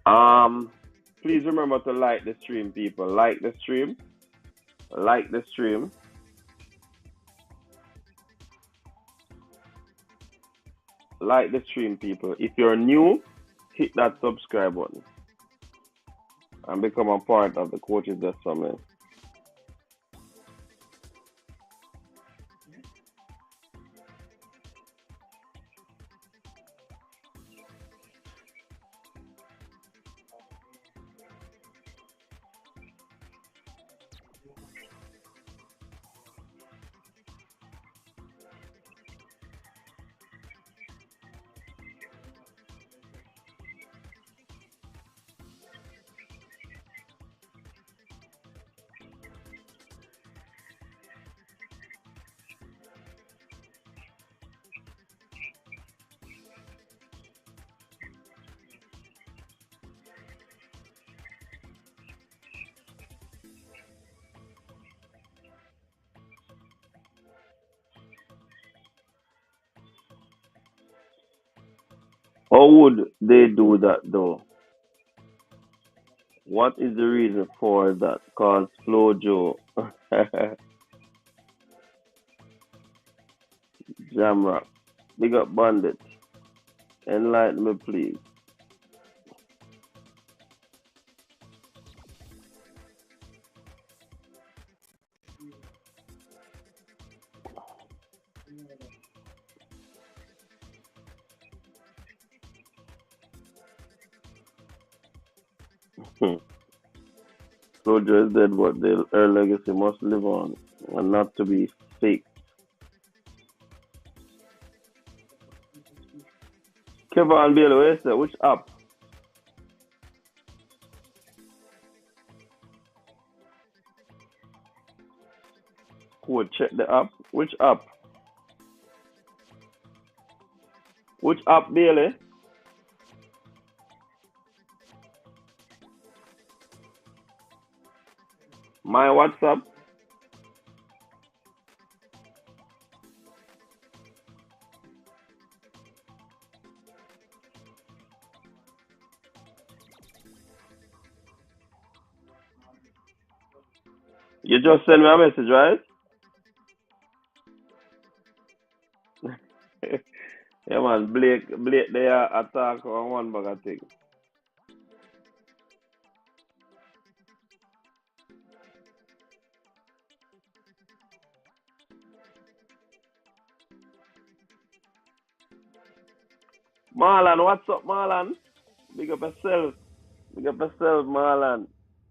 Um Please remember to like the stream, people. Like the stream. Like the stream. Like the stream, people. If you're new, hit that subscribe button and become a part of the Coaches Desk Summit. How would they do that though? What is the reason for that? Cause Flojo, Jamrock, big up Bandit, enlighten me please. Flojo is dead, but her legacy must live on and not to be fake. Kevin Bailey, where is that? Which app? Who check the app? Which app? Which app, Bailey? My WhatsApp? You just send me a message, right? Yeah, man. Blake, they are attack on one bag of thing. Marlon, what's up, Marlon? Big up yourself. Big up yourself, Marlon.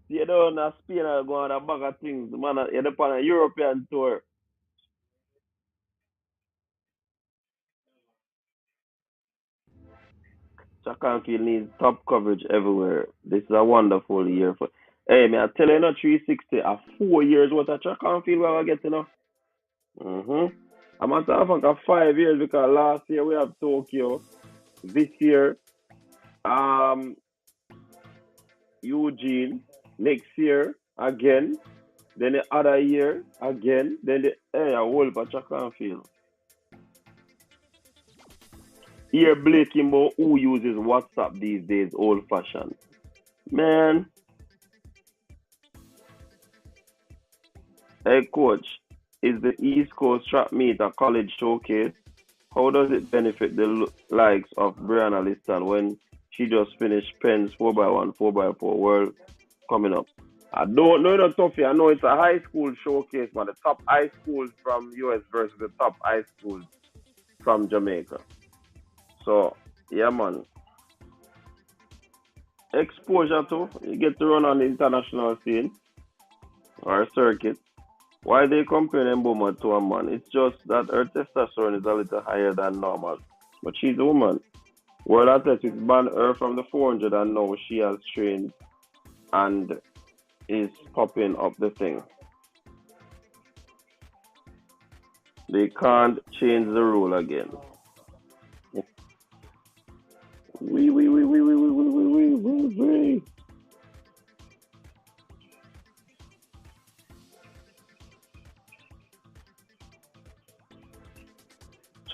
You don't know Spain are going on a bag of things. Man, you're on a European tour. Chakanki needs top coverage everywhere. This is a wonderful year for. Hey, man, I tell you, not 360, 4 years worth of Chakanki we are getting now. I'm at a fact of 5 years because last year we have Tokyo. This year, um, Eugene. Next year, again. Then the other year, again. Then the a whole bunch of Chakanfield. Here, Blake Kimbo, who uses WhatsApp these days, old fashioned. Man, hey coach, is the East Coast track meet a college showcase? How does it benefit the likes of Brianna Liston when she just finished Penn's 4x1, 4x4 World coming up? I don't know, no tough. I know it's a high school showcase, man. The top high schools from US versus the top high schools from Jamaica. So, yeah, man. Exposure to, you get to run on the international scene or circuit. Why they compare Mboma to a man? It's just that her testosterone is a little higher than normal. But she's a woman. World Athletics banned her from the 400 and now she has trained and is popping up the thing. They can't change the rule again. Wee.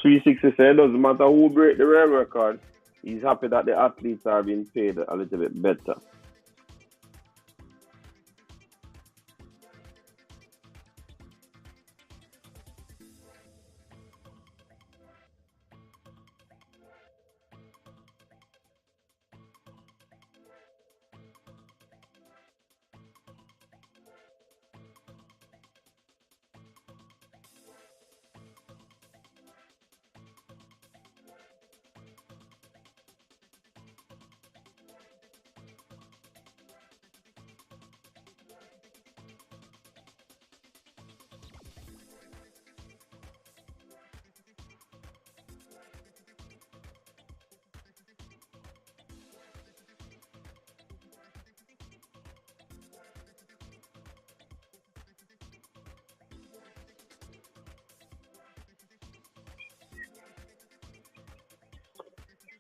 360 said it doesn't matter who break the world record. He's happy that the athletes are being paid a little bit better.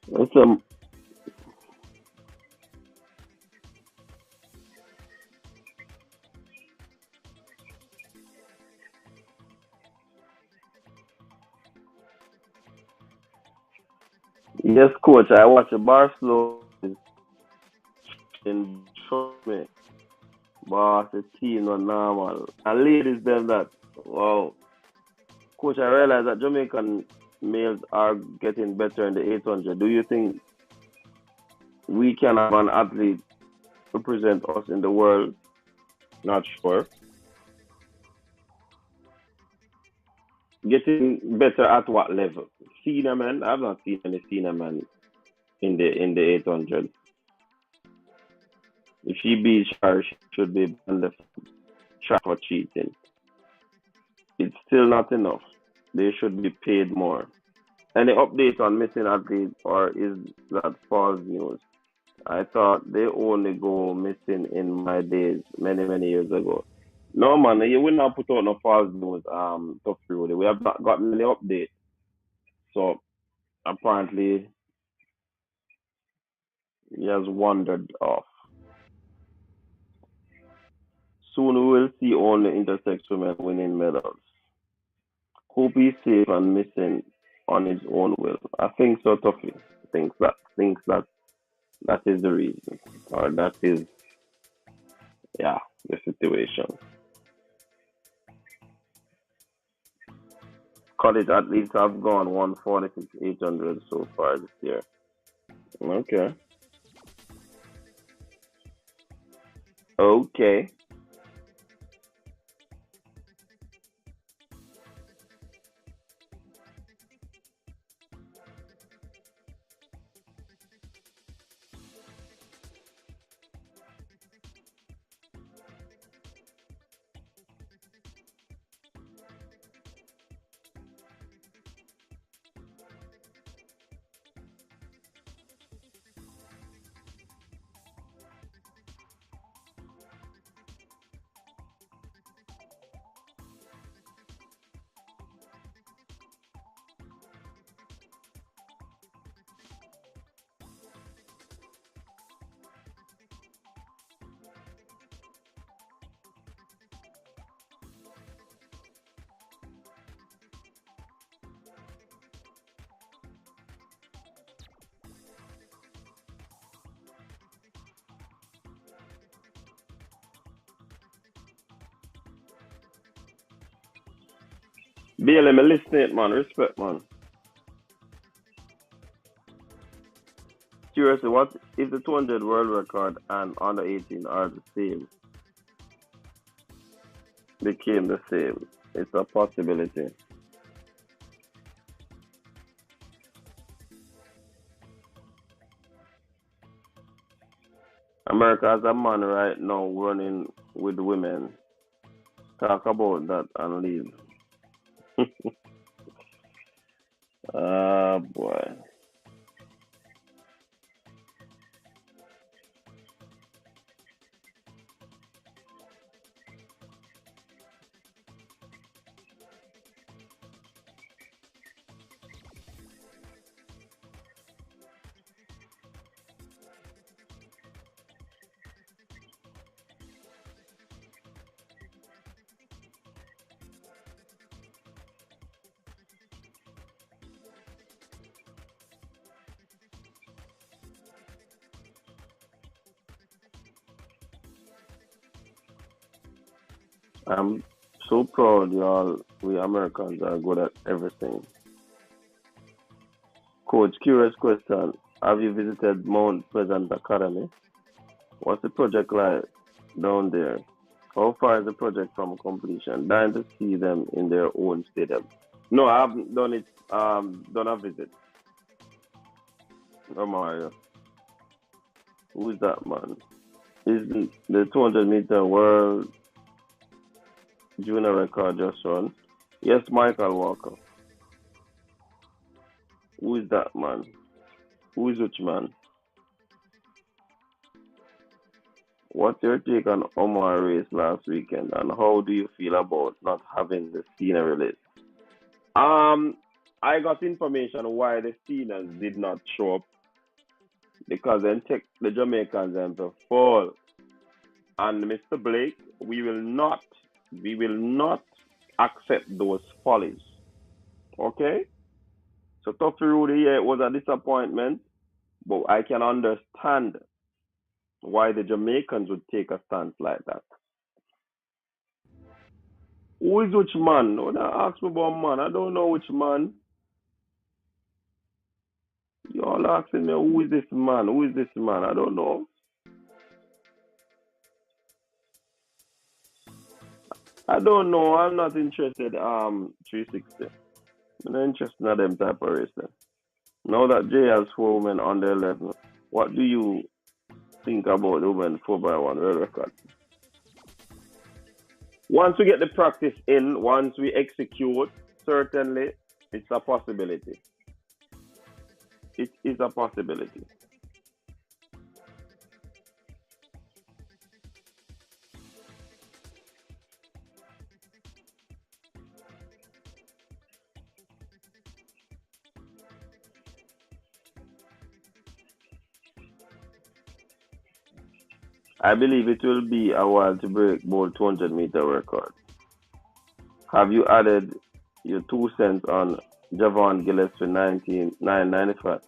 It's Yes, coach. I watch a Barcelona in trust me. Boss, the team not normal. And ladies, them that wow. Coach, I realize that Jamaican males are getting better in the 800. Do you think we can have an athlete represent us in the world? Not sure. Getting better at what level? Senior man? I've not seen any senior man in the 800. If she beats her, she should be on the track for cheating. It's still not enough. They should be paid more. Any update on missing athletes, or is that false news? I thought they only go missing in my days, many years ago. No man, you will not put out no false news. Tough really. We have not gotten any update. So apparently he has wandered off. Soon we will see only intersex women winning medals. Hope he's safe and missing on his own will. I think so, Tuffy. Thinks that is the reason, or that is yeah the situation. College athletes have gone 146 800 so far this year. Okay, okay. BLM, listen, man. Respect, man. Seriously, what if the 200 world record and under 18 are the same? Became the same. It's a possibility. America has a man right now running with women. Talk about that and leave. Ah, boy. I'm so proud, y'all. We Americans are good at everything. Coach, curious question. Have you visited Mount Pleasant Academy? What's the project like down there? How far is the project from completion? Dying to see them in their own stadium. No, I haven't done it. Done a visit. Oh Mario, who's that man? Is the 200-meter world junior record just run? Yes, Michael Walker. Who is that man? Who is which man? What's your take on Omar race last weekend, and how do you feel about not having the scenery list? Um, I got information why the seniors did not show up because then take the Jamaicans and to fall. And Mr. Blake, we will not accept those follies. Okay? So Toughy Rudy, yeah, it was a disappointment, but I can understand why the Jamaicans would take a stance like that. Who is which man? Don't ask me about man. I don't know which man. You all asking me who is this man? Who is this man? I don't know. I don't know. I'm not interested. 360. I'm not interested in them type of racing. Now that Jay has 4 women on the 11, what do you think about the women 4x1 world record? Once we get the practice in, once we execute, certainly it's a possibility. It is a possibility. I believe it will be a while to break both 200-meter record. Have you added your 2 cents on Javon Gillespie 1995?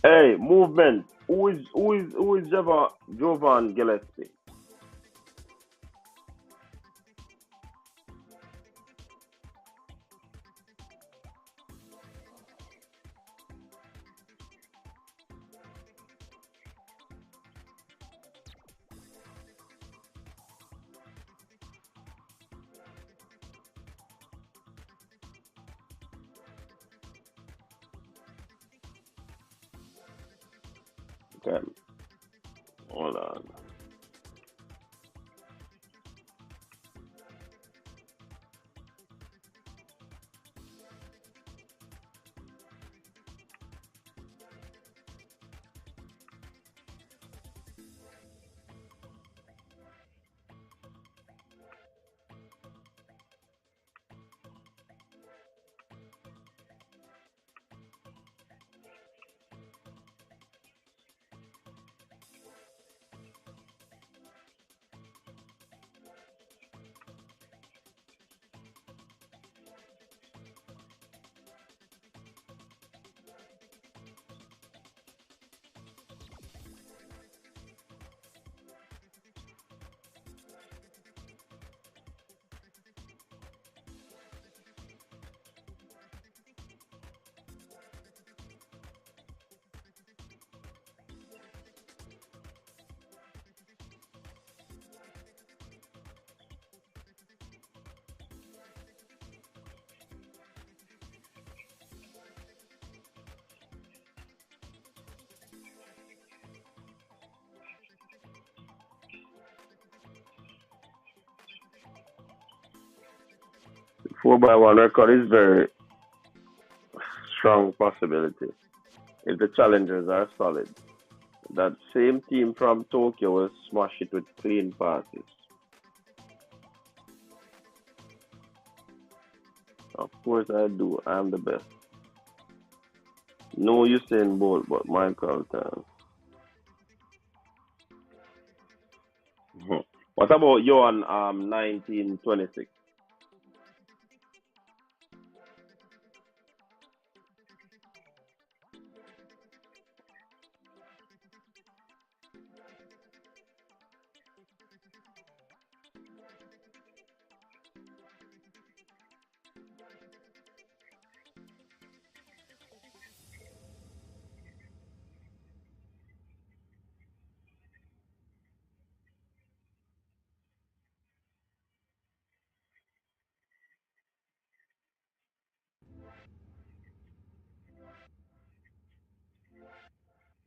Hey, movement. Who is Jovan Gillespie? Okay, hold on. The 4x1 record is very strong possibility if the challengers are solid. That same team from Tokyo will smash it with clean passes. Of course I do. I'm the best. No Usain Bolt, but Michael Tan. What about you on 1926?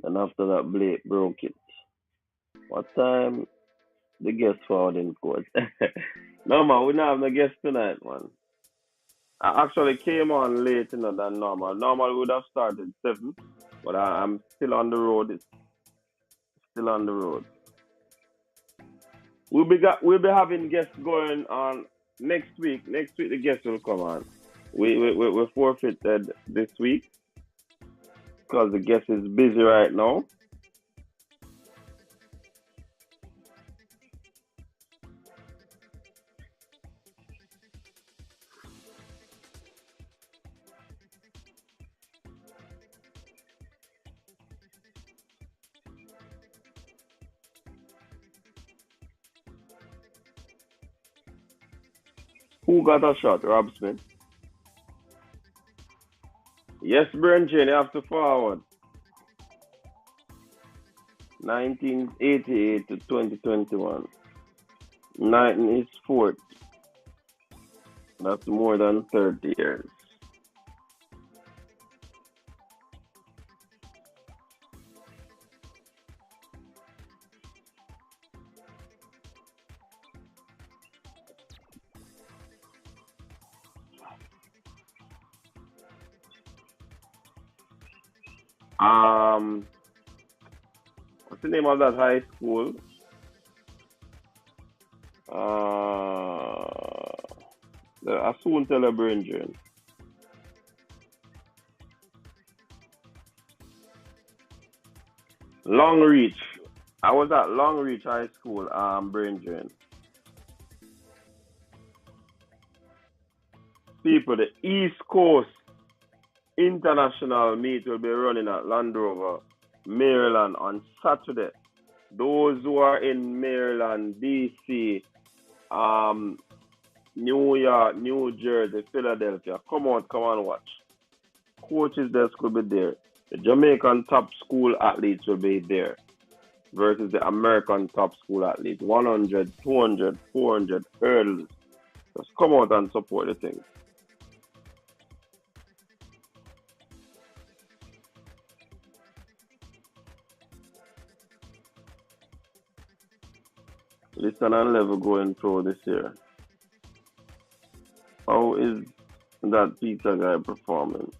And after that, Blake broke it. What time the guest forward in court? No man, we don't have no guest tonight, man. I actually came on late, than normal. Normal we would have started 7, but I'm still on the road. It's still on the road. We'll be having guests going on next week. Next week the guests will come on. We forfeited this week because the guest is busy right now. Who got a shot? Rob Smith. Yes, Brenton, you have to forward. 1988 to 2021. Nine is fourth. That's more than 30 years. Um, what's the name of that high school? I soon tell a Brenton. Long Reach. I was at Long Reach High School, Brenton. People, the East Coast International meet will be running at Land Rover, Maryland on Saturday. Those who are in Maryland, DC, um, New York, New Jersey, Philadelphia, come on, come on, watch. Coaches desk will be there. The Jamaican top school athletes will be there versus the American top school athletes. 100, 200, 400 hurdles. Just come out and support the thing. Listen and level going pro this year. How is that pizza guy performing?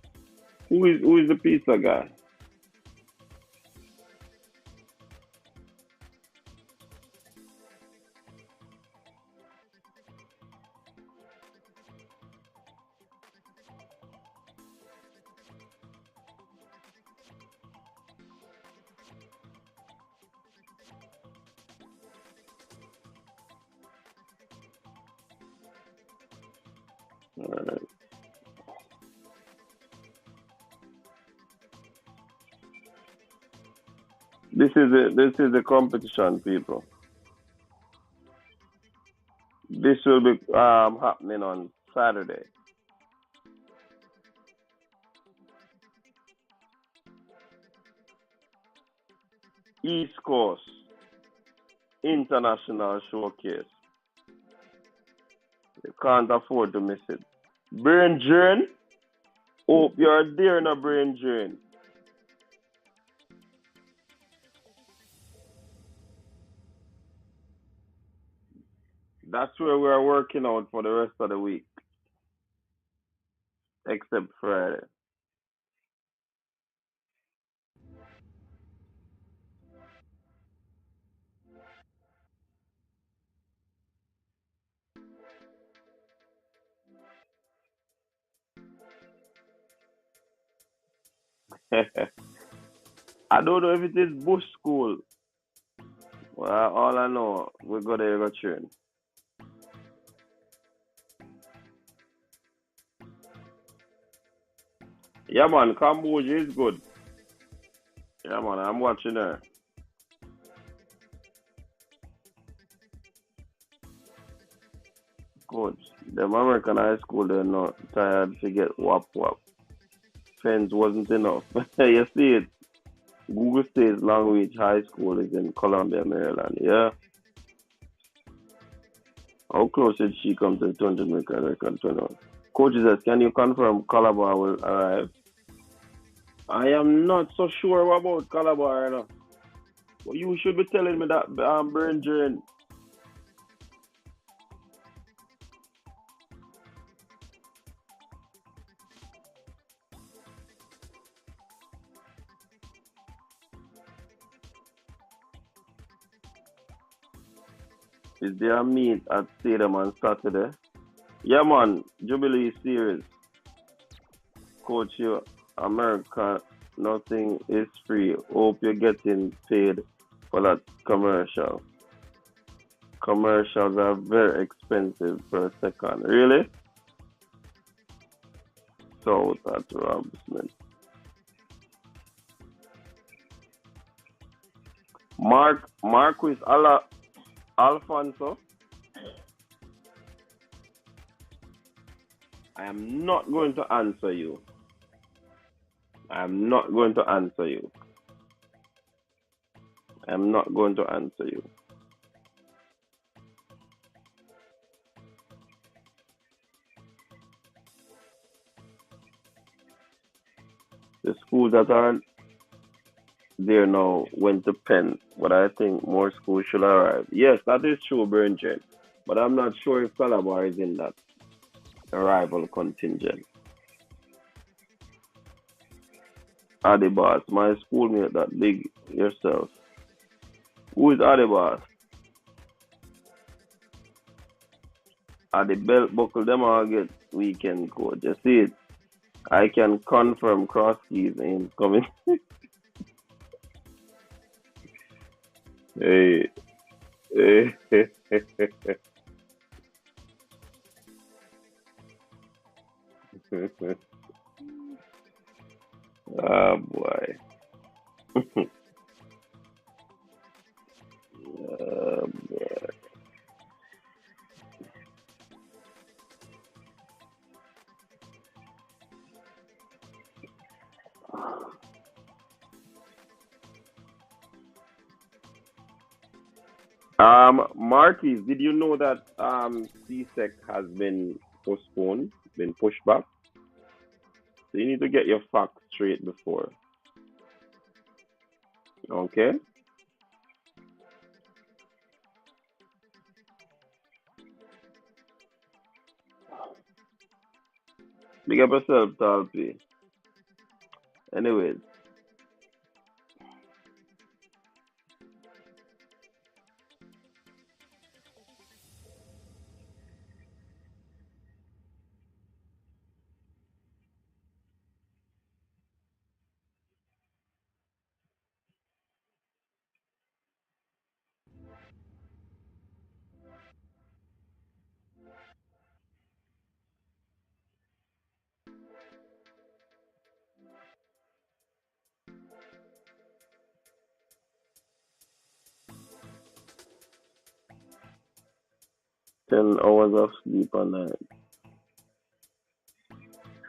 Who is the pizza guy? Alright. This is the competition, people. This will be happening on Saturday. East Coast International Showcase. You can't afford to miss it. Brain drain. Hope you're there in a brain drain. That's where we're working out for the rest of the week, except Friday. I don't know if it is Bush School. Well, all I know, we got to go train. Yeah, man, Cambodia is good. Yeah, man, I'm watching her. Good. The American high school, they're not tired to get whop whop. Fence wasn't enough. You see it. Google State's Long Reach High School is in Columbia, Maryland. Yeah. How close did she come to the 200 meter record turnout? Coach says, can you confirm Calabar will arrive? I am not so sure about Calabar, you know. But you should be telling me that, brain drain. Is there a meet at Stadium on Saturday? Yeah, man. Jubilee Series. Coach, you America, nothing is free. Hope you're getting paid for that commercial. Commercials are very expensive per second. Really? So that's Rob Smith. Marquis Alfonso. I am not going to answer you. I am not going to answer you. I am not going to answer you. The schools that aren't there now went to pen, but I think more schools should arrive. Yes, that is true, Bridget. But I'm not sure if Calabar is in that arrival contingent. Adibas, my schoolmate that big yourself. Who is Adibas? At the belt buckle, them all get weekend code. You see it? I can confirm cross keys ain't coming. Hey, hey, oh boy. Oh boy. Marquis, did you know that CSEC has been postponed, been pushed back? So you need to get your facts straight before. Okay? Big up yourself, Talpi. Anyways, 10 hours of sleep a night.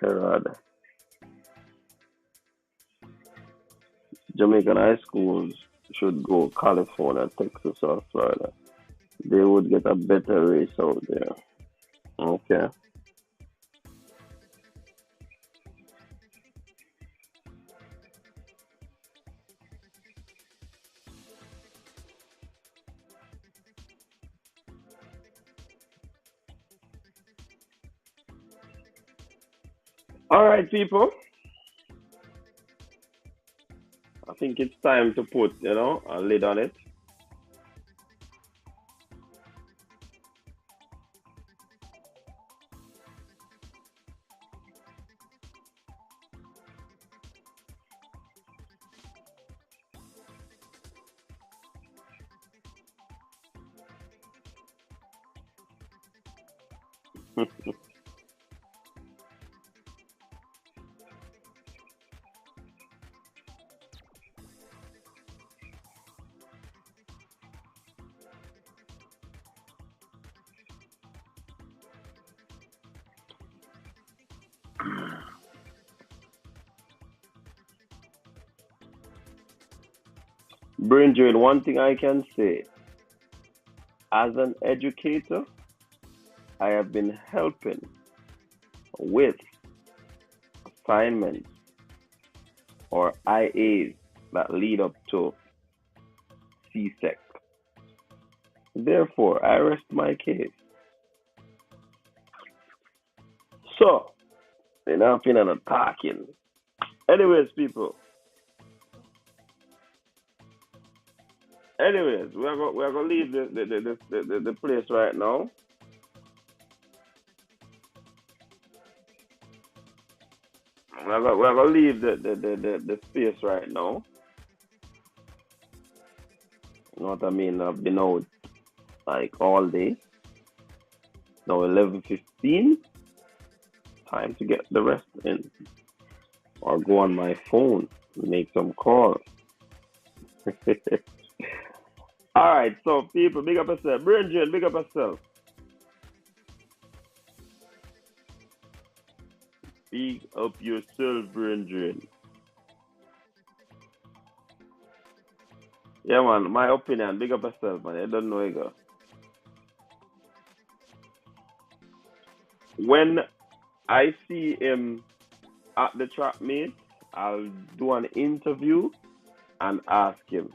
Herod. Jamaican high schools should go California, Texas, or Florida. They would get a better race out there. Okay. All right, people. I think it's time to put, a lid on it. Brain drain, one thing I can say, as an educator, I have been helping with assignments or IAs that lead up to CSEC. Therefore, I rest my case. So, enough in and talking. Anyways, people. Anyways, we're gonna leave the place right now. We're gonna leave the space right now. You know what I mean? I've been out like all day. Now 11:15. Time to get the rest in, or go on my phone and make some calls. All right, so people, big up yourself. Bridget, big up yourself. Big up yourself, brethren. Yeah, man. My opinion. Big up yourself, man. I don't know, you go. When I see him at the track meet, I'll do an interview and ask him.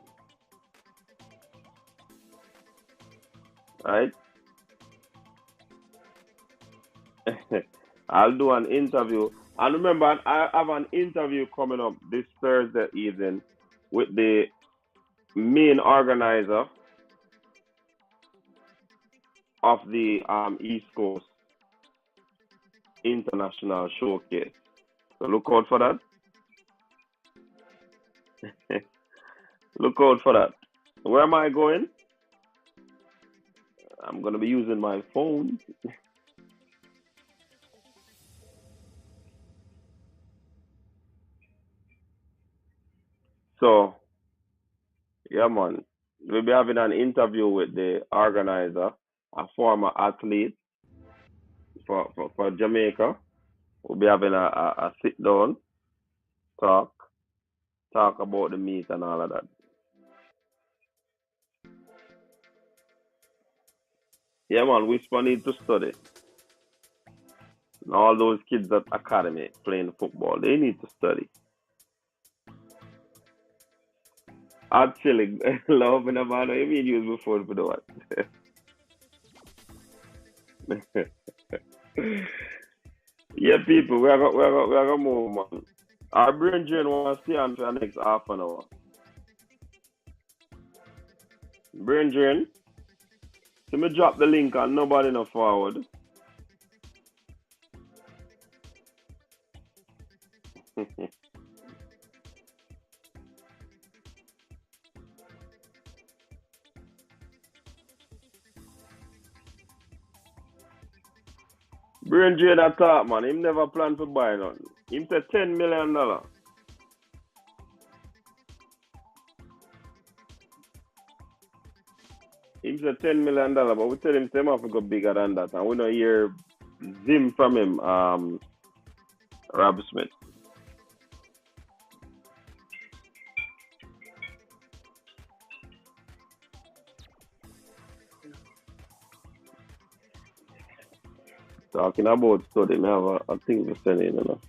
Right? I'll do an interview. And remember, I have an interview coming up this Thursday evening with the main organizer of the East Coast International Showcase. So look out for that. Look out for that. Where am I going? I'm going to be using my phone. So, yeah, man. We'll be having an interview with the organizer, a former athlete for Jamaica. We'll be having a sit down talk, talk about the meet and all of that. Yeah, man, we still need to study. And all those kids at academy playing football, they need to study. Actually, love in a man, you mean use before for the what? Yeah, people, we are gonna move, man. Our brain drain want to stay on for the next half an hour. Brain drain, so me drop the link and nobody no forward. Brain drain attack, man. Him never plan to buy none. Him say $10 million. Him say $10 million, but we tell him him have to go bigger than that, and we don't hear zim from him. Rob Smith. Talking about study, me have a thing to send in, you know.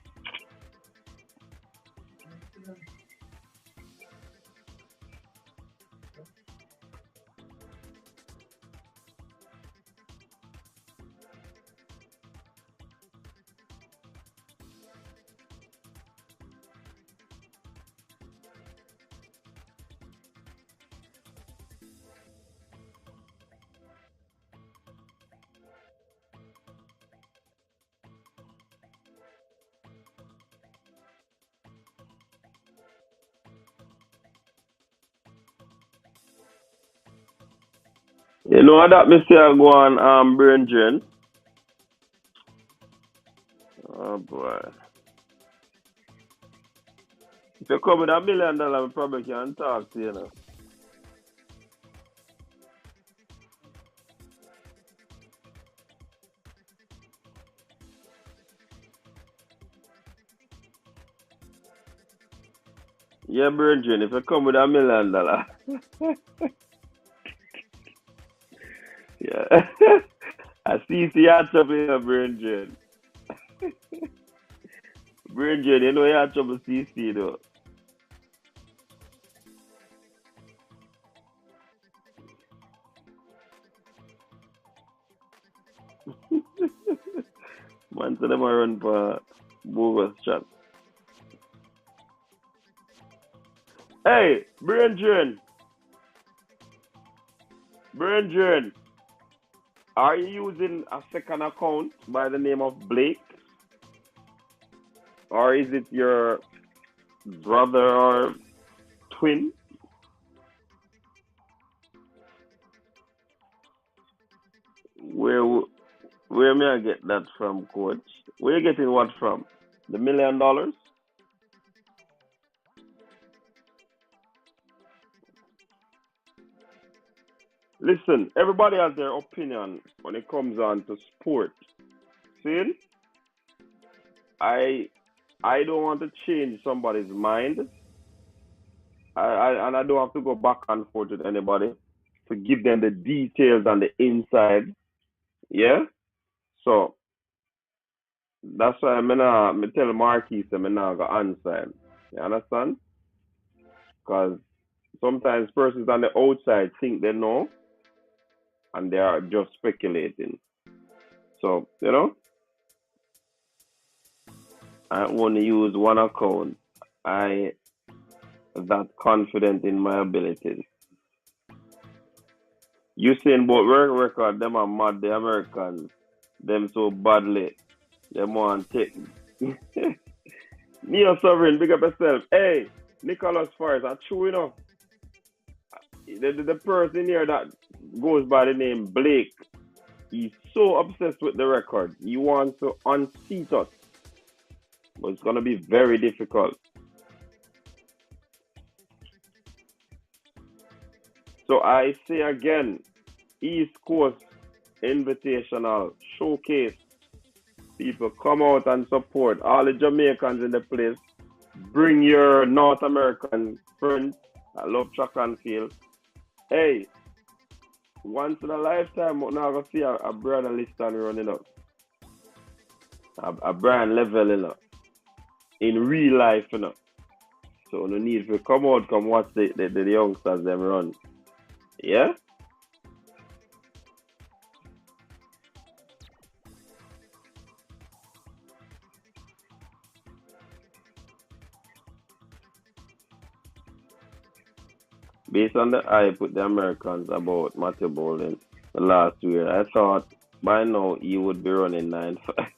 You know that me say I go on brain drain. Oh boy. If you come with $1 million, we probably can talk to you, you know. Yeah, brain drain, if you come with $1 million. Yeah. I see you trouble in your brain drain. Brain drain, you know you have trouble CC though. Man, so them a run for bogus chat. Hey, brain drain, brain drain. Are you using a second account by the name of Blake? Or is it your brother or twin? Where where may I get that from, coach? Where you getting what from? The $1 million? Listen, everybody has their opinion when it comes on to sport. See? I I don't want to change somebody's mind. I don't have to go back and forth with anybody to give them the details and the inside. Yeah. So that's why me tell Marquis that me not go answer him. You understand? Because sometimes persons on the outside think they know and they are just speculating. So, I only use one account. I that confident in my abilities. Usain Bolt record, them are mad, the Americans. Them so badly. Them want take. Neo Sovereign, big up yourself. Hey, Nicholas Forrest, that's true, The person here that goes by the name Blake, he's so obsessed with the record. He wants to unseat us. But it's going to be very difficult. So I say again, East Coast Invitational Showcase. People come out and support. All the Jamaicans in the place. Bring your North American friends. I love track and field. Hey, once in a lifetime, we're not going to see a Brian Liston running up. A Brian level, in real life, So no need to come out, come watch the youngsters them run. Yeah? Based on the hype with the Americans about Matthew Bolden the last year, I thought by now he would be running 9-5.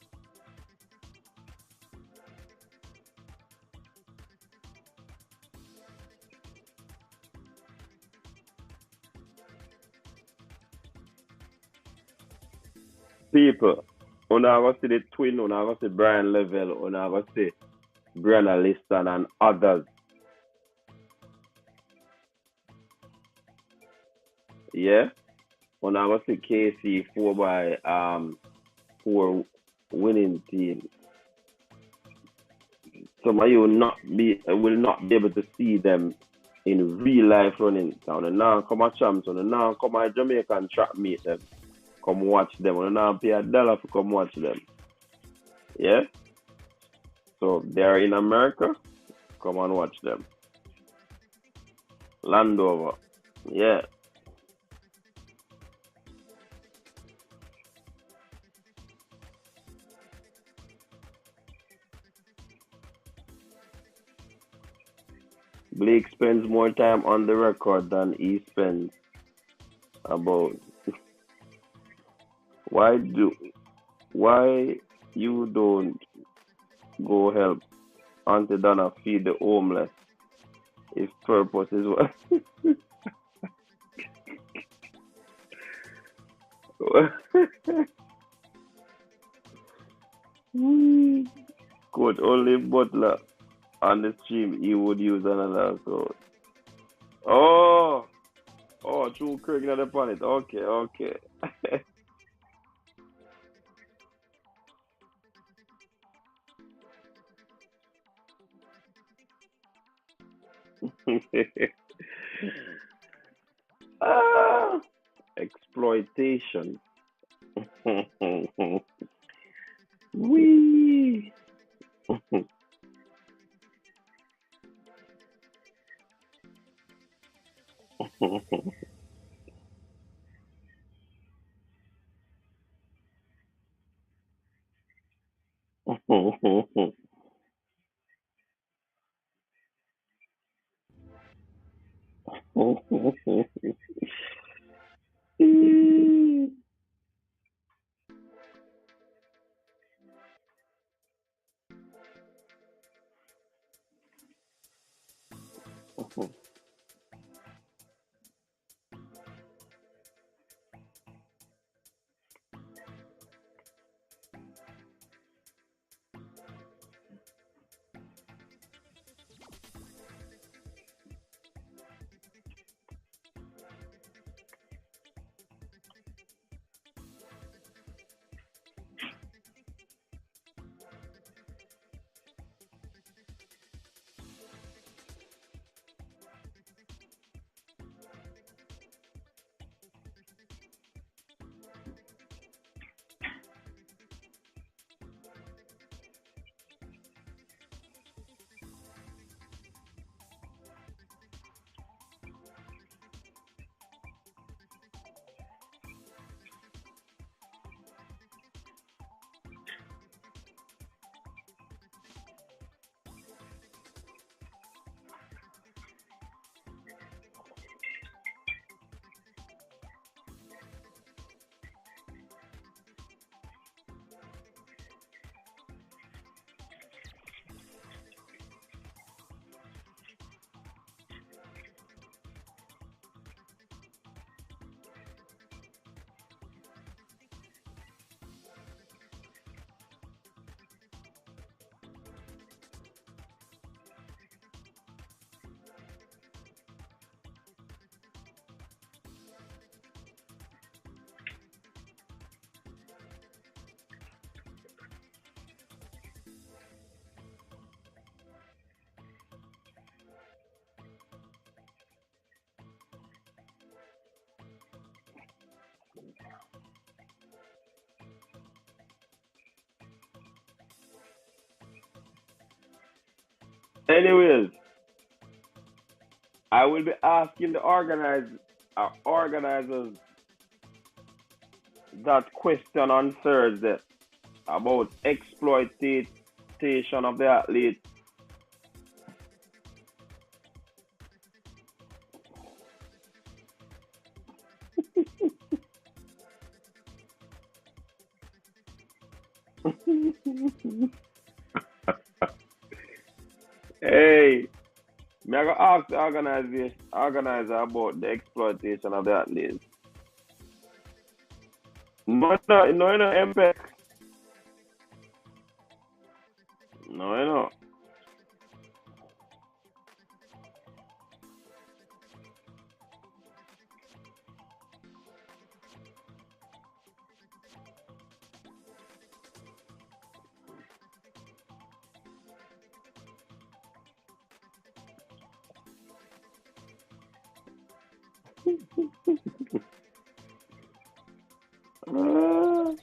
People, when I go see the twin, when I go see Brian Level, when I go see Brianna Liston and others, yeah? When I go see KC 4 winning team, some of you will not be able to see them in real life running. So when now come a champs, when now come a Jamaican track meet them, come watch them. When now pay $1 to come watch them. Yeah? So they're in America, come and watch them. Landover. Yeah. Blake spends more time on the record than he spends about why do why you don't go help Auntie Donna feed the homeless if purpose is what Coach only Butler on the stream he would use another code. Oh true Craig not upon it. Okay. ah, exploitation. Wee. Anyways, I will be asking the organizers that question on Thursday about exploitation of the athlete. Hey, me I go ask the organizer about the exploitation of the athletes. No, MPEC. No. Uh,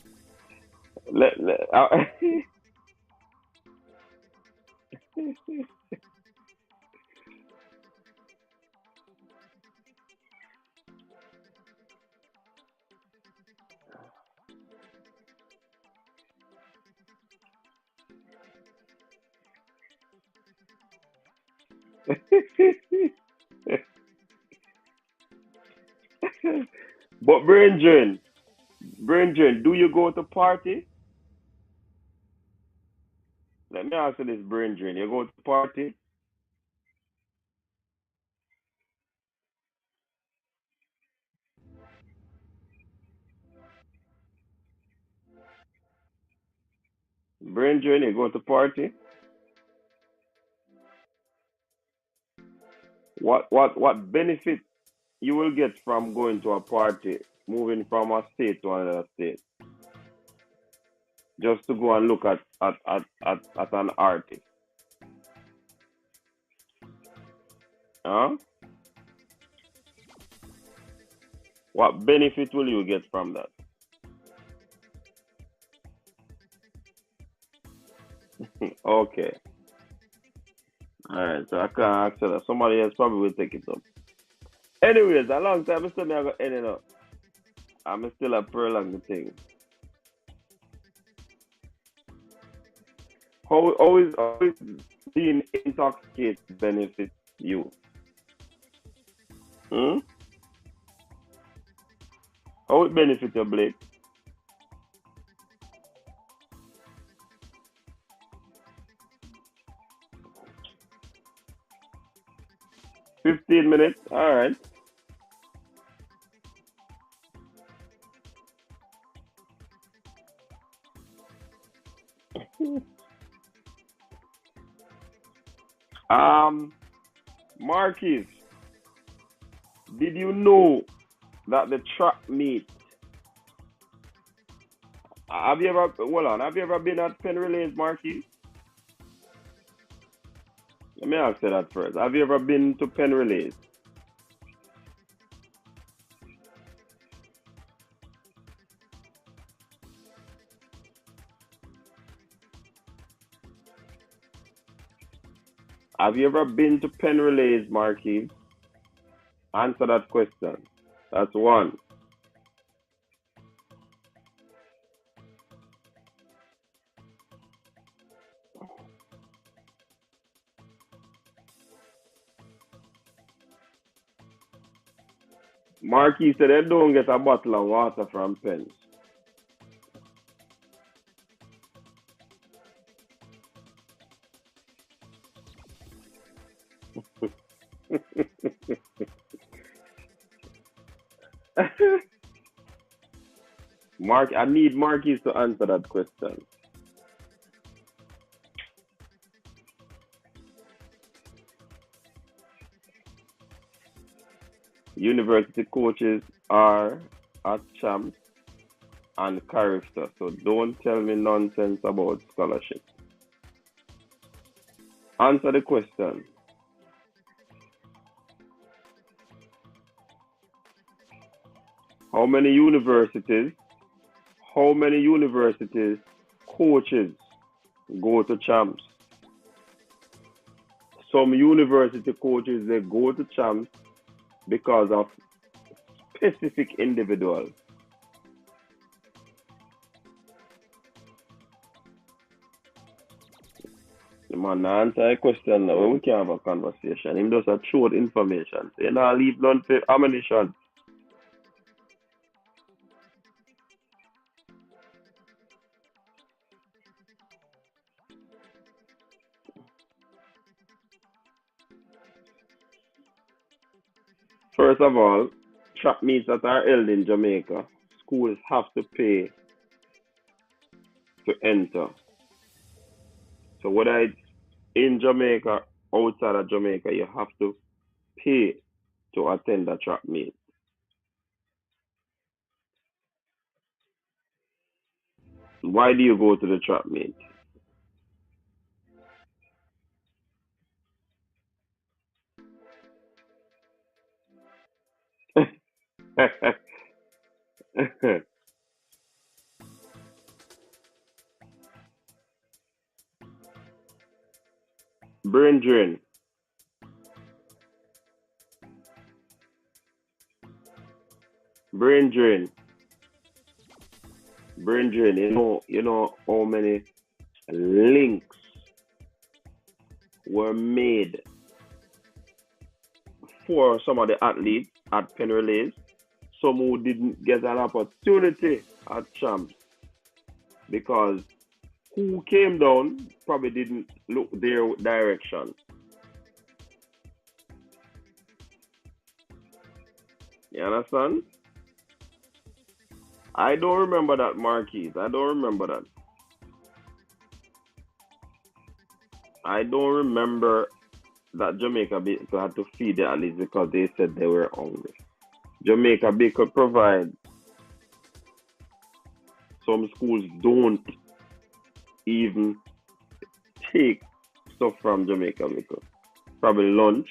let, let, uh, but Brendan, do you go to party? Let me ask you this, Brendan. You go to party? Brendan, you go to party? What benefit you will get from going to a party, moving from a state to another state, just to go and look at an artist? Huh? What benefit will you get from that? Okay. Alright, so I can't answer that. Somebody else probably will take it up. Anyways, a long time I still me I got ending up. I'm still a prolong the thing. Always being intoxicated benefits you. Hmm? How it benefit your Blake? 15 minutes? Alright. Um Marquis, did you know that the track meet, have you ever been at Penn Relays, Marquis? Let me ask you that first. Have you ever been to Penn Relays? Have you ever been to Penn Relays, Marquis? Answer that question. That's one. Marquis said they don't get a bottle of water from Penn. I need Marquis to answer that question. University coaches are at Champs and Carifta, so don't tell me nonsense about scholarship. Answer the question. How many universities? How many universities coaches go to Champs? Some university coaches they go to champs because of specific individuals. The man answer a question now. We can have a conversation. Him just a short information. Say nah leave none for ammunition. First of all, trap meets that are held in Jamaica, schools have to pay to enter. So whether it's in Jamaica, outside of Jamaica, you have to pay to attend a trap meet. Why do you go to the trap meet? Brain drain. Brain drain. Brain drain. You know how many links were made for some of the athletes at Penn Relays, some who didn't get an opportunity at champs because who came down probably didn't look their direction. You understand? I don't remember that, Marquise. I don't remember that. I don't remember that Jamaica basically had to feed the athletes because they said they were hungry. Jamaica Bay could provide. Some schools don't even take stuff from Jamaica because probably lunch,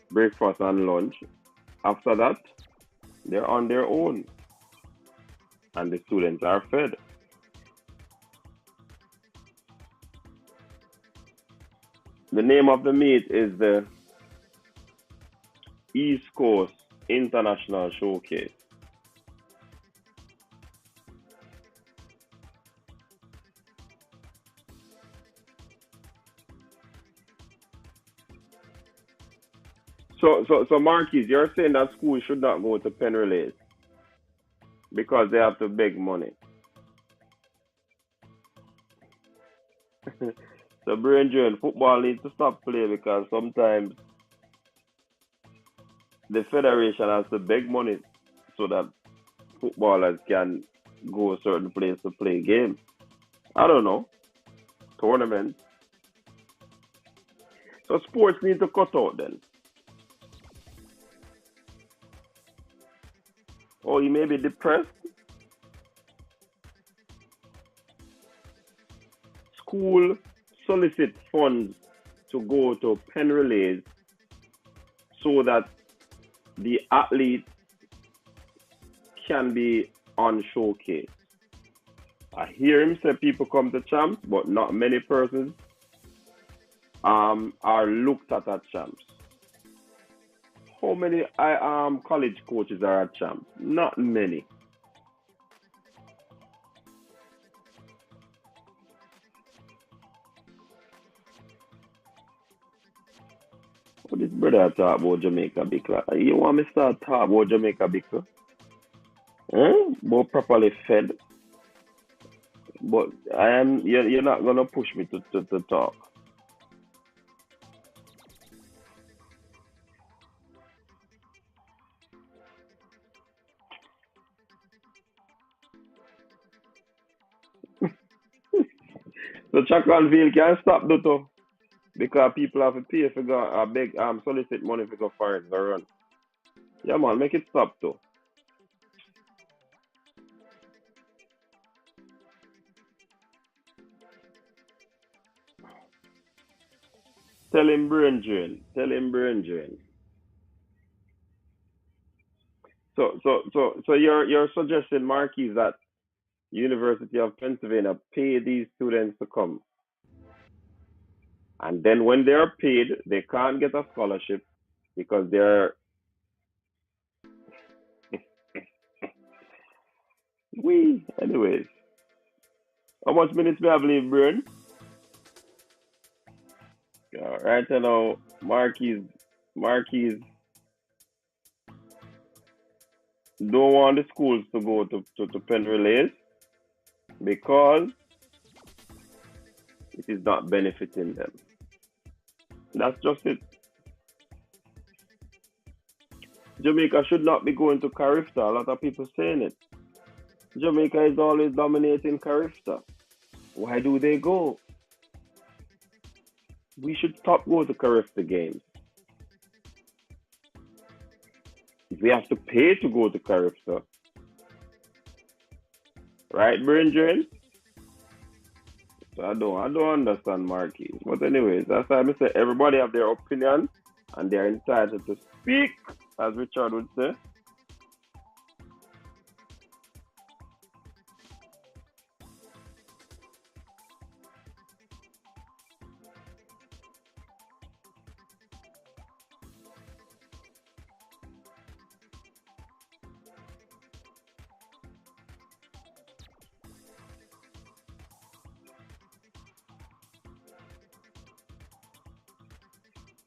breakfast and lunch. After that, they're on their own and the students are fed. The name of the meet is the East Coast International Showcase. So Marquis, you're saying that schools should not go to Penn Relays because they have to beg money. So Brain football needs to stop playing because sometimes the federation has to beg money so that footballers can go a certain place to play games. I don't know. Tournaments. So sports need to cut out then. Or you may be depressed. School solicit funds to go to Penn Relays so that the athletes can be on showcase. I hear him say people come to champs, but not many persons are looked at champs. How many college coaches are at champs? Not many. What this brother talk about Jamaica because you want me to start talk about Jamaica because but properly fed. But you're not gonna push me to talk. So Chaconville can't stop Dotto because people have to pay for go beg solicit money for go for it go run. Yeah man, make it stop though. Tell him brain drain. Tell him brain drain. So you're suggesting Marquis that University of Pennsylvania pay these students to come. And then when they are paid, they can't get a scholarship because they're we. Anyways, how much minutes we have left, Brian? Right now, Marquis don't want the schools to go to pen relays because it is not benefiting them. That's just it. Jamaica should not be going to Carifta. A lot of people saying it. Jamaica is always dominating Carifta. Why do they go? We should stop going to Carifta games. If we have to pay to go to Carifta, right, Brendan? So I don't understand Marquis. But anyways, that's why I say everybody have their opinion and they're entitled to speak, as Richard would say.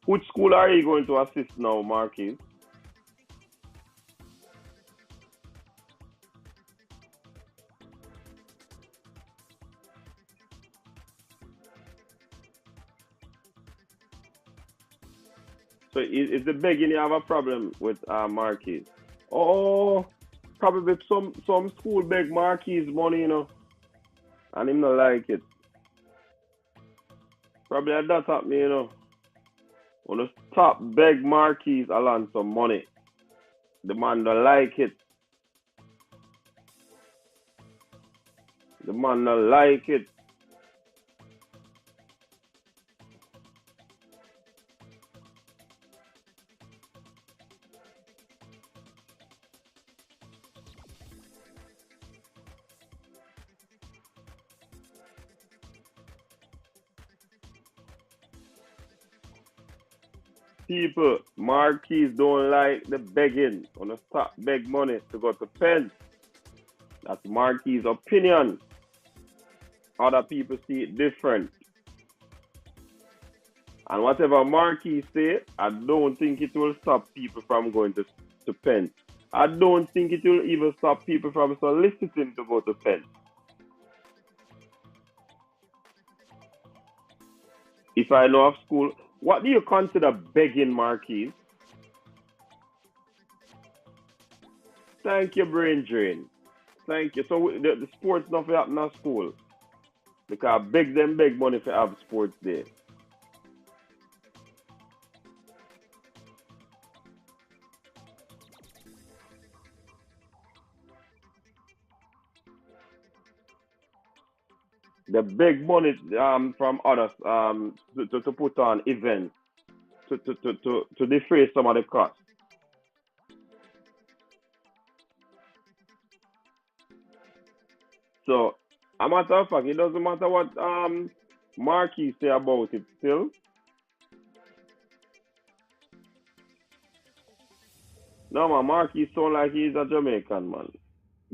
Which school are you going to assist now, Marquis? So is the beginning have a problem with Marquis? Oh, probably some school beg Marquis money, and him not like it. Probably that happening, When you stop beg Marquis along some money, the man don't like it. The man don't like it. People, Marquis don't like the begging. Wanna stop beg money to go to pen. That's Marquis' opinion. Other people see it different. And whatever Marquis say, I don't think it will stop people from going to pen. I don't think it will even stop people from soliciting to go to pen. If I know of school, what do you consider begging, Marquis? Thank you, brain drain. Thank you. So the sports not happen at school because beg money for have sports day. The big money from others to put on events to defray some of the costs. So, a matter of fact, it doesn't matter what Marquis say about it still. No, man, Marquis sound like he's a Jamaican, man.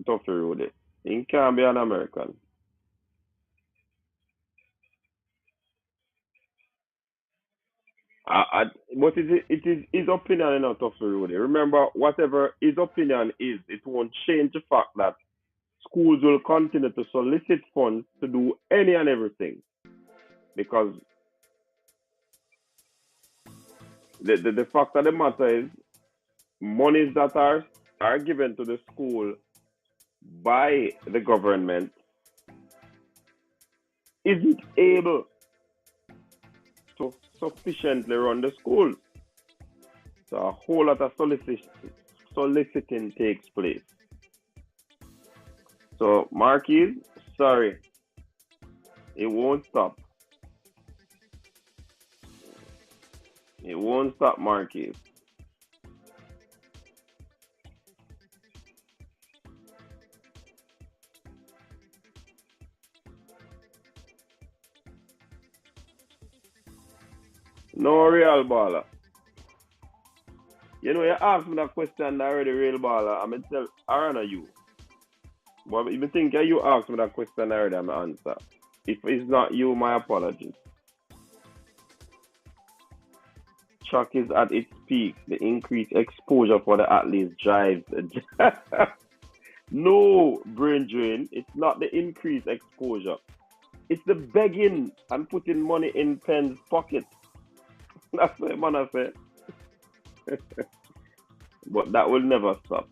Tough to road it. He can't be an American. But it is his opinion and not tough to road it. Remember, whatever his opinion is, it won't change the fact that schools will continue to solicit funds to do any and everything because the fact of the matter is monies that are given to the school by the government isn't able to sufficiently run the schools. So a whole lot of soliciting takes place. So Marquis, sorry, it won't stop. It won't stop, Marquis. No real baller. You know, you asked me that question already, real baller. I'm going to tell Arana you. But if you think you asked me that question already, I'm going to answer. If it's not you, my apologies. Chuck is at its peak. The increased exposure for the athletes drives. No, brain drain. It's not the increased exposure. It's the begging and putting money in Penn's pocket. That's what man I say. But that will never stop.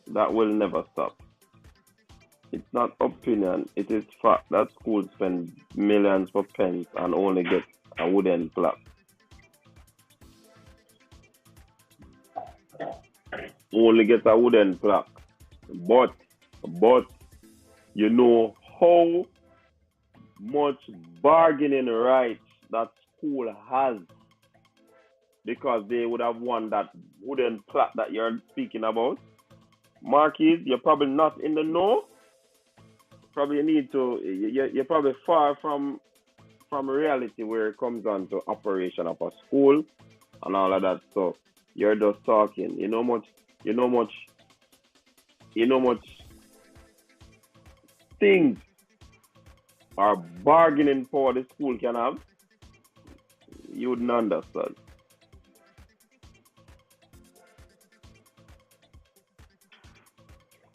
That will never stop. It's not opinion. It is fact that schools spend millions for pens and only get a wooden plaque. Only get a wooden plaque. But, but, you know how much bargaining rights that school has because they would have won that wooden plaque that you're speaking about. Marquis, you're probably not in the know. Probably need to. You're probably far from reality where it comes on to operation of a school and all of that stuff. You're just talking. You know much. You know much things or bargaining power the school can have. You wouldn't understand.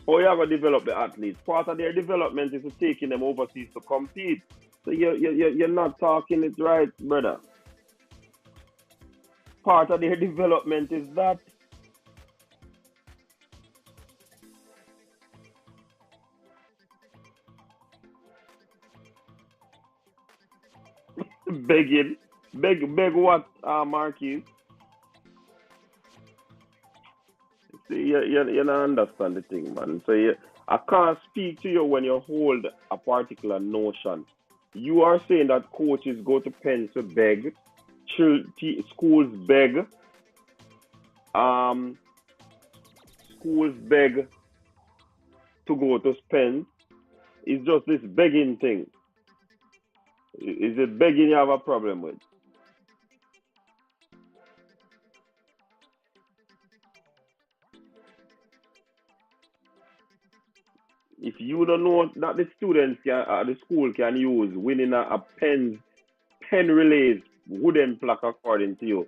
How you have to develop the athletes? Part of their development is to taking them overseas to compete. So you're not talking it right, brother. Part of their development is that begging, beg what, Marquis? See, you don't understand the thing, man. So I can't speak to you when you hold a particular notion. You are saying that coaches go to pens to beg, schools beg, um, schools beg to go to pens. It's just this begging thing. Is it begging you have a problem with? If you don't know that the students can, the school can use winning a pen relays wooden plaque according to you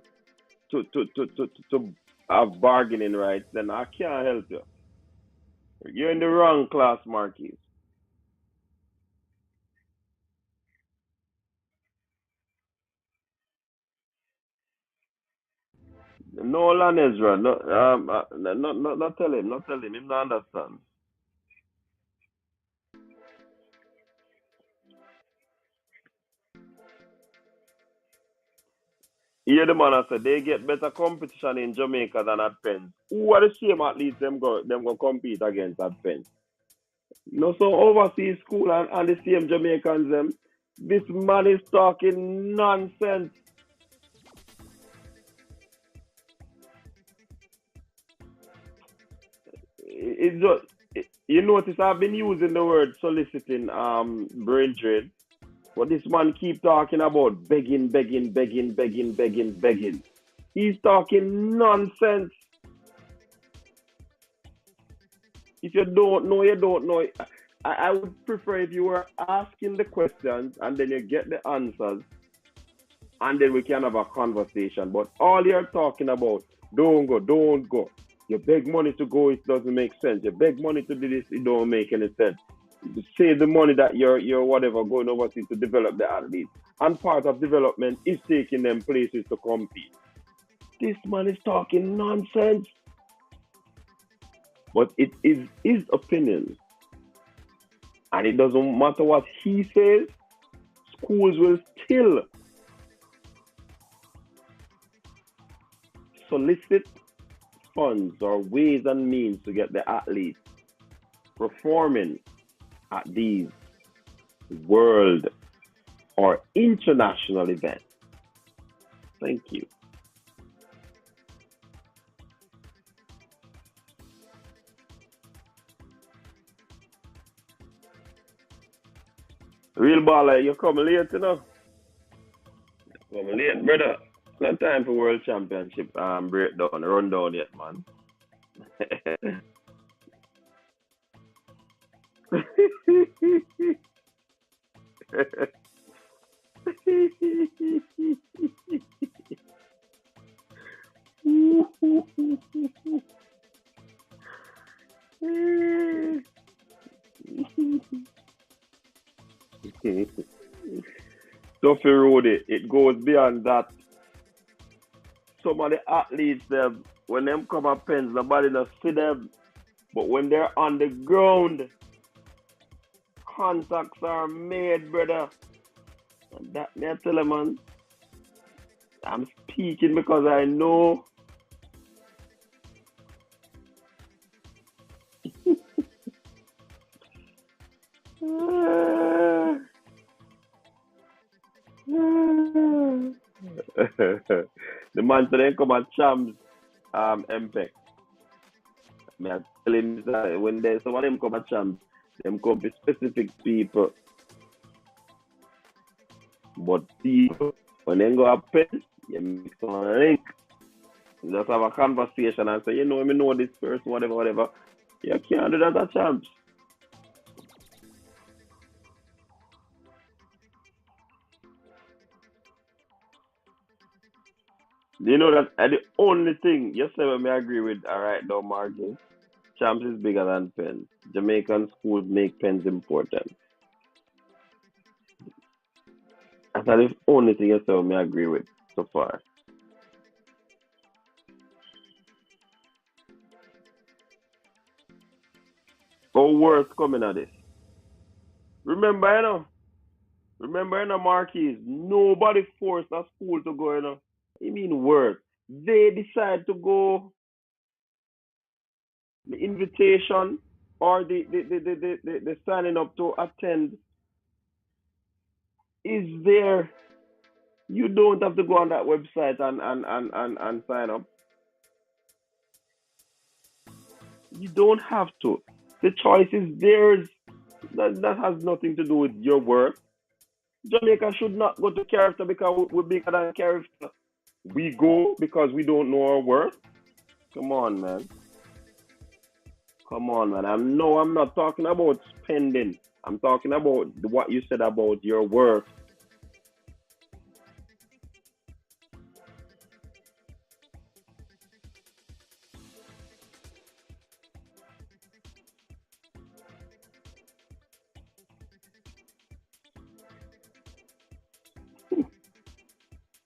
to have bargaining rights, then I can't help you. You're in the wrong class, Marquis. No, Lan Ezra, no, not tell him, not tell him, him not understand. Here the man I said they get better competition in Jamaica than at Penn. Who are the same athletes them go compete against at Penn? No, so overseas school and the same Jamaicans them. This man is talking nonsense. It's just you notice I've been using the word soliciting brain drain, but this man keep talking about begging, begging, begging, begging, begging, begging. He's talking nonsense. If you don't know, you don't know. I would prefer if you were asking the questions and then you get the answers and then we can have a conversation. But all you're talking about, don't go, don't go. You beg money to go, it doesn't make sense. You beg money to do this, it don't make any sense. You save the money that you're whatever going overseas to develop the athletes. And part of development is taking them places to compete. This man is talking nonsense. But it is his opinion. And it doesn't matter what he says, schools will still solicit funds or ways and means to get the athletes performing at these world or international events. Thank you. Real baller, you come late, you know. Come late, brother. No time for World Championship breakdown, rundown yet, man. Duffy Road, it goes beyond that. Some of the athletes, them, when them come up pens, nobody not see them. But when they're on the ground, contacts are made, brother. And that me I tell you, man, I'm speaking because I know. The man today come at champs MPEC. Me I tell him that when they some of them come at champs, them come for specific people. But people, when they go up pen, you mix on a link. You just have a conversation and say, you know, me know this person, whatever, whatever. You can't do that at champs. You know that the only thing you say when I agree with alright now, Margie. Champs is bigger than pens. Jamaican schools make pens important. That's the only thing you say when I agree with so far. Go worse coming at this. Remember, you know, remember, you know, Marquis, nobody forced a school to go, you know. I mean worse. They decide to go the invitation or the signing up to attend is there. You don't have to go on that website and sign up. You don't have to. The choice is theirs. That has nothing to do with your work. Jamaica should not go to character because we're bigger than character. We go because we don't know our worth. Come on, man. Come on, man. I'm not talking about spending. I'm talking about what you said about your worth.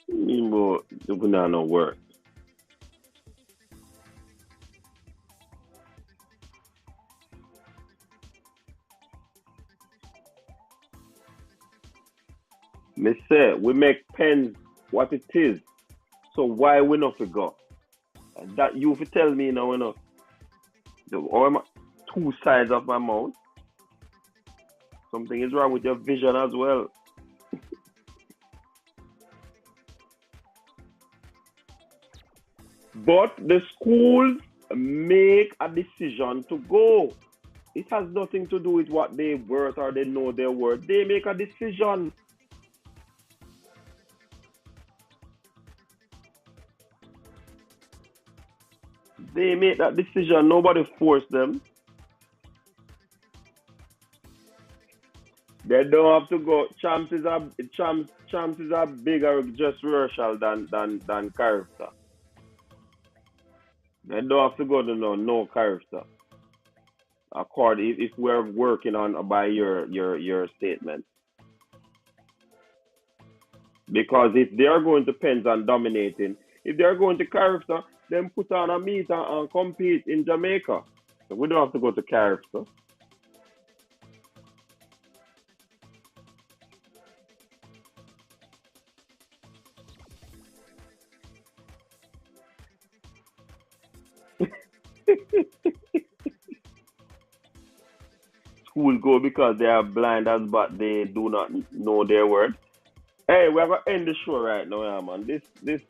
You know, you not no worth. Me say we make pens what it is. So why we not forgot? That you fi tell me now, you know. Or two sides of my mouth. Something is wrong with your vision as well. But the schools make a decision to go. It has nothing to do with what they worth or they know their worth. They make a decision. They make that decision. Nobody forced them. They don't have to go. Chances are bigger just rehearsal than character. They don't have to go to no character. According if we're working on by your statement. Because if they are going to pens and dominating, if they are going to character, then put on a meet and compete in Jamaica. So we don't have to go to character. School go because they are blinders, but they do not know their word. Hey, we're gonna end the show right now, yeah, man. This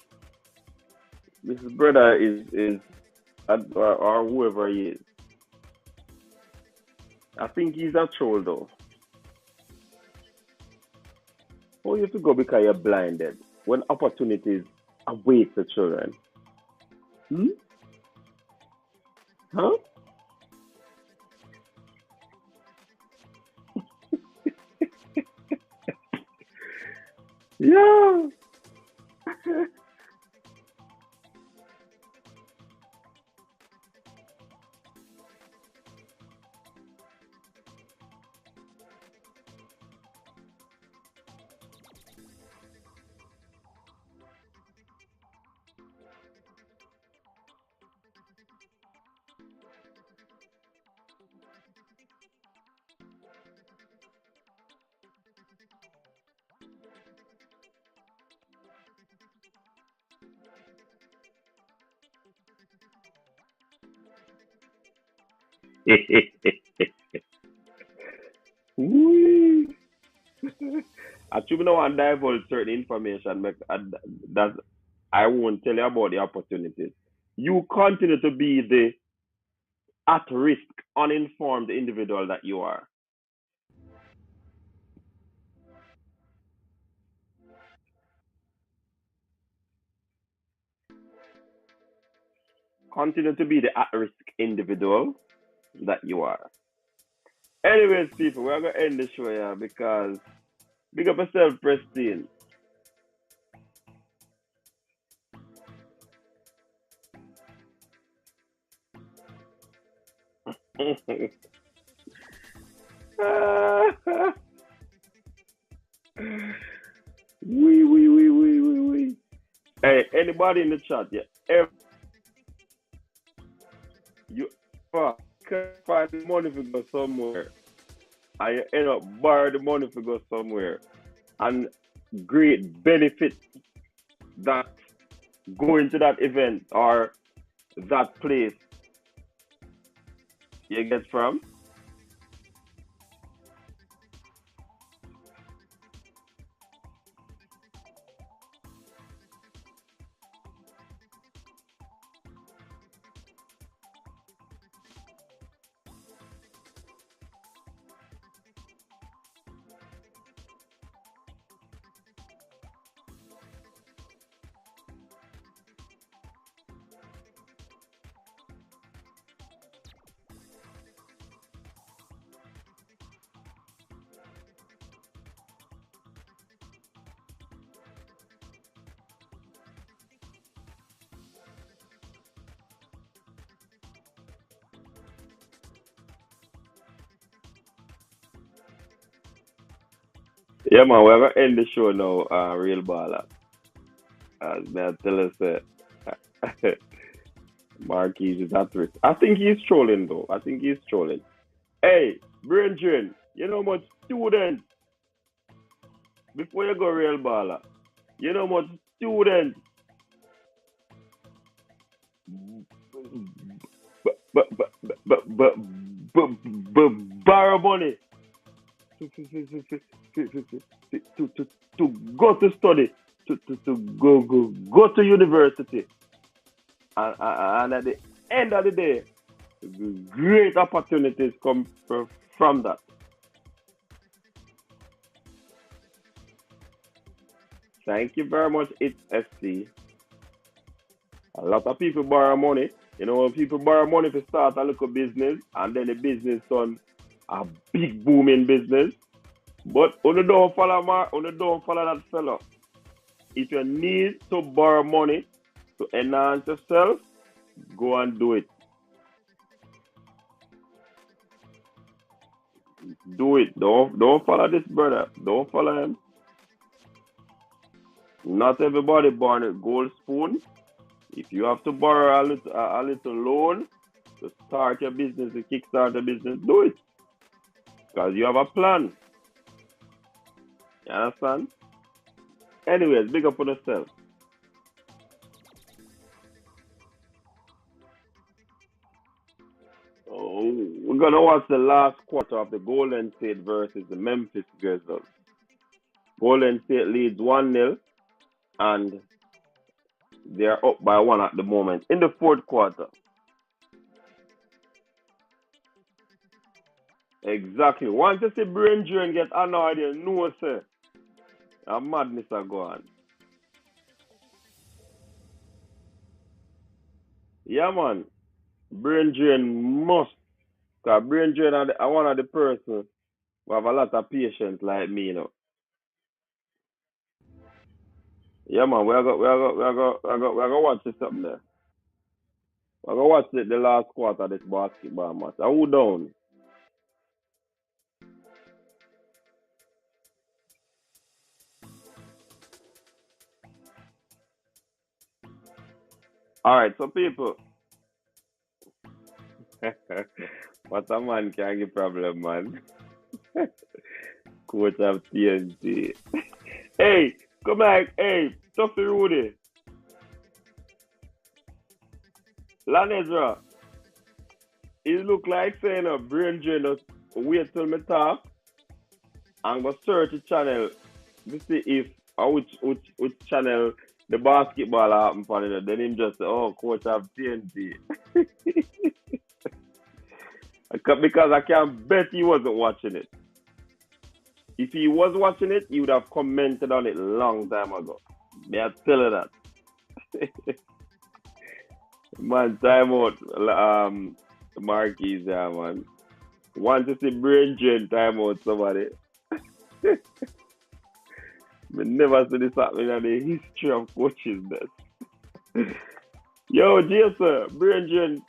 brother is or whoever he is. I think he's a troll though. you to go because you're blinded when opportunities await the children? Hmm? Huh? Yeah. Whee! I should not want to divulge certain information that I won't tell you about the opportunities. You continue to be the at risk, uninformed individual that you are. Continue to be the at risk individual that you are. Anyways, people, we're gonna end the show here because big up yourself, Pristine. Wee. Hey, anybody in the chat? Yeah, if you ever can find money to go somewhere, and you end up borrow the money to go somewhere, and great benefit that going to that event or that place you get from. Yeah, man, we're gonna end the show now, real baller. May I tell us Marquis is at risk. I think he's trolling though. I think he's trolling. Hey, Bridget, you know much students before you go real baller. You know much students borrow money to go to study, to go to university, and at the end of the day, great opportunities come from that. Thank you very much. It's FC. A lot of people borrow money. You know, when people borrow money to start a little business, and then the business turn a big booming business. But don't follow that fella. If you need to borrow money to enhance yourself, go and do it. Do it. Don't follow this brother. Don't follow him. Not everybody born with gold spoon. If you have to borrow a little loan to start your business, to kickstart your business, do it. Because you have a plan. You understand? Anyways, big up on yourself. Oh, we're gonna watch the last quarter of the Golden State versus the Memphis Grizzlies. Golden State leads 1-0 and they're up by one at the moment in the fourth quarter. Exactly. Once you see brain drain get annoyed, you know, sir. A madness a go on. Yeah, man. Brain drain must. Cause brain drain are one of the person who have a lot of patience like me, you know. Yeah, man. We are go watch this something there. We are go watch the last quarter of this basketball match. Who down? All right, so people. What a man can give problem, man. Coach of TNT. Hey, come back. Hey, Tuffy Rudy. Lanezra. It look like saying a brain drain us wait till me talk and go search the channel to see if or which channel the basketball happen for it. Then him just say, oh, coach of TNT. Because I can bet he wasn't watching it. If he was watching it, he would have commented on it long time ago. May I tell you that? Man, time out. Marquis there, man. Want to see brain drain time out somebody. We never see this happening in the history of coaching this. Yo, Jason, brain drain.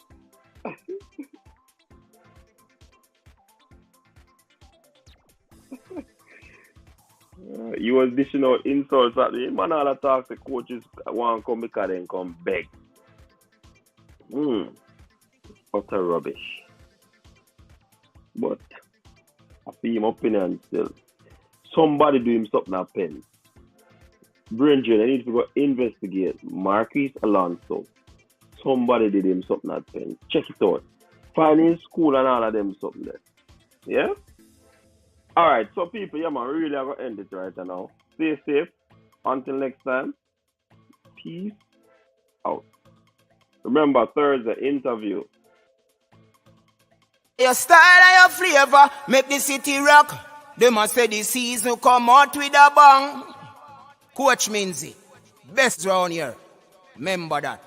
He was dishing out insults at the man. All the talks the coaches want to come because they come beg. Utter rubbish. But I see him opinion still. Somebody do him something at Penn. Brain drain, I need to go investigate. Marquis Alonso. Somebody did him something at Penn. Check it out. Find in school and all of them something there. Yeah? Alright, so people, yeah man, really I'm gonna end it right now. Stay safe. Until next time. Peace out. Remember Thursday interview. Your style and your flavor make the city rock. They must say the season come out with a bang. Coach Minzy, best round here. Remember that.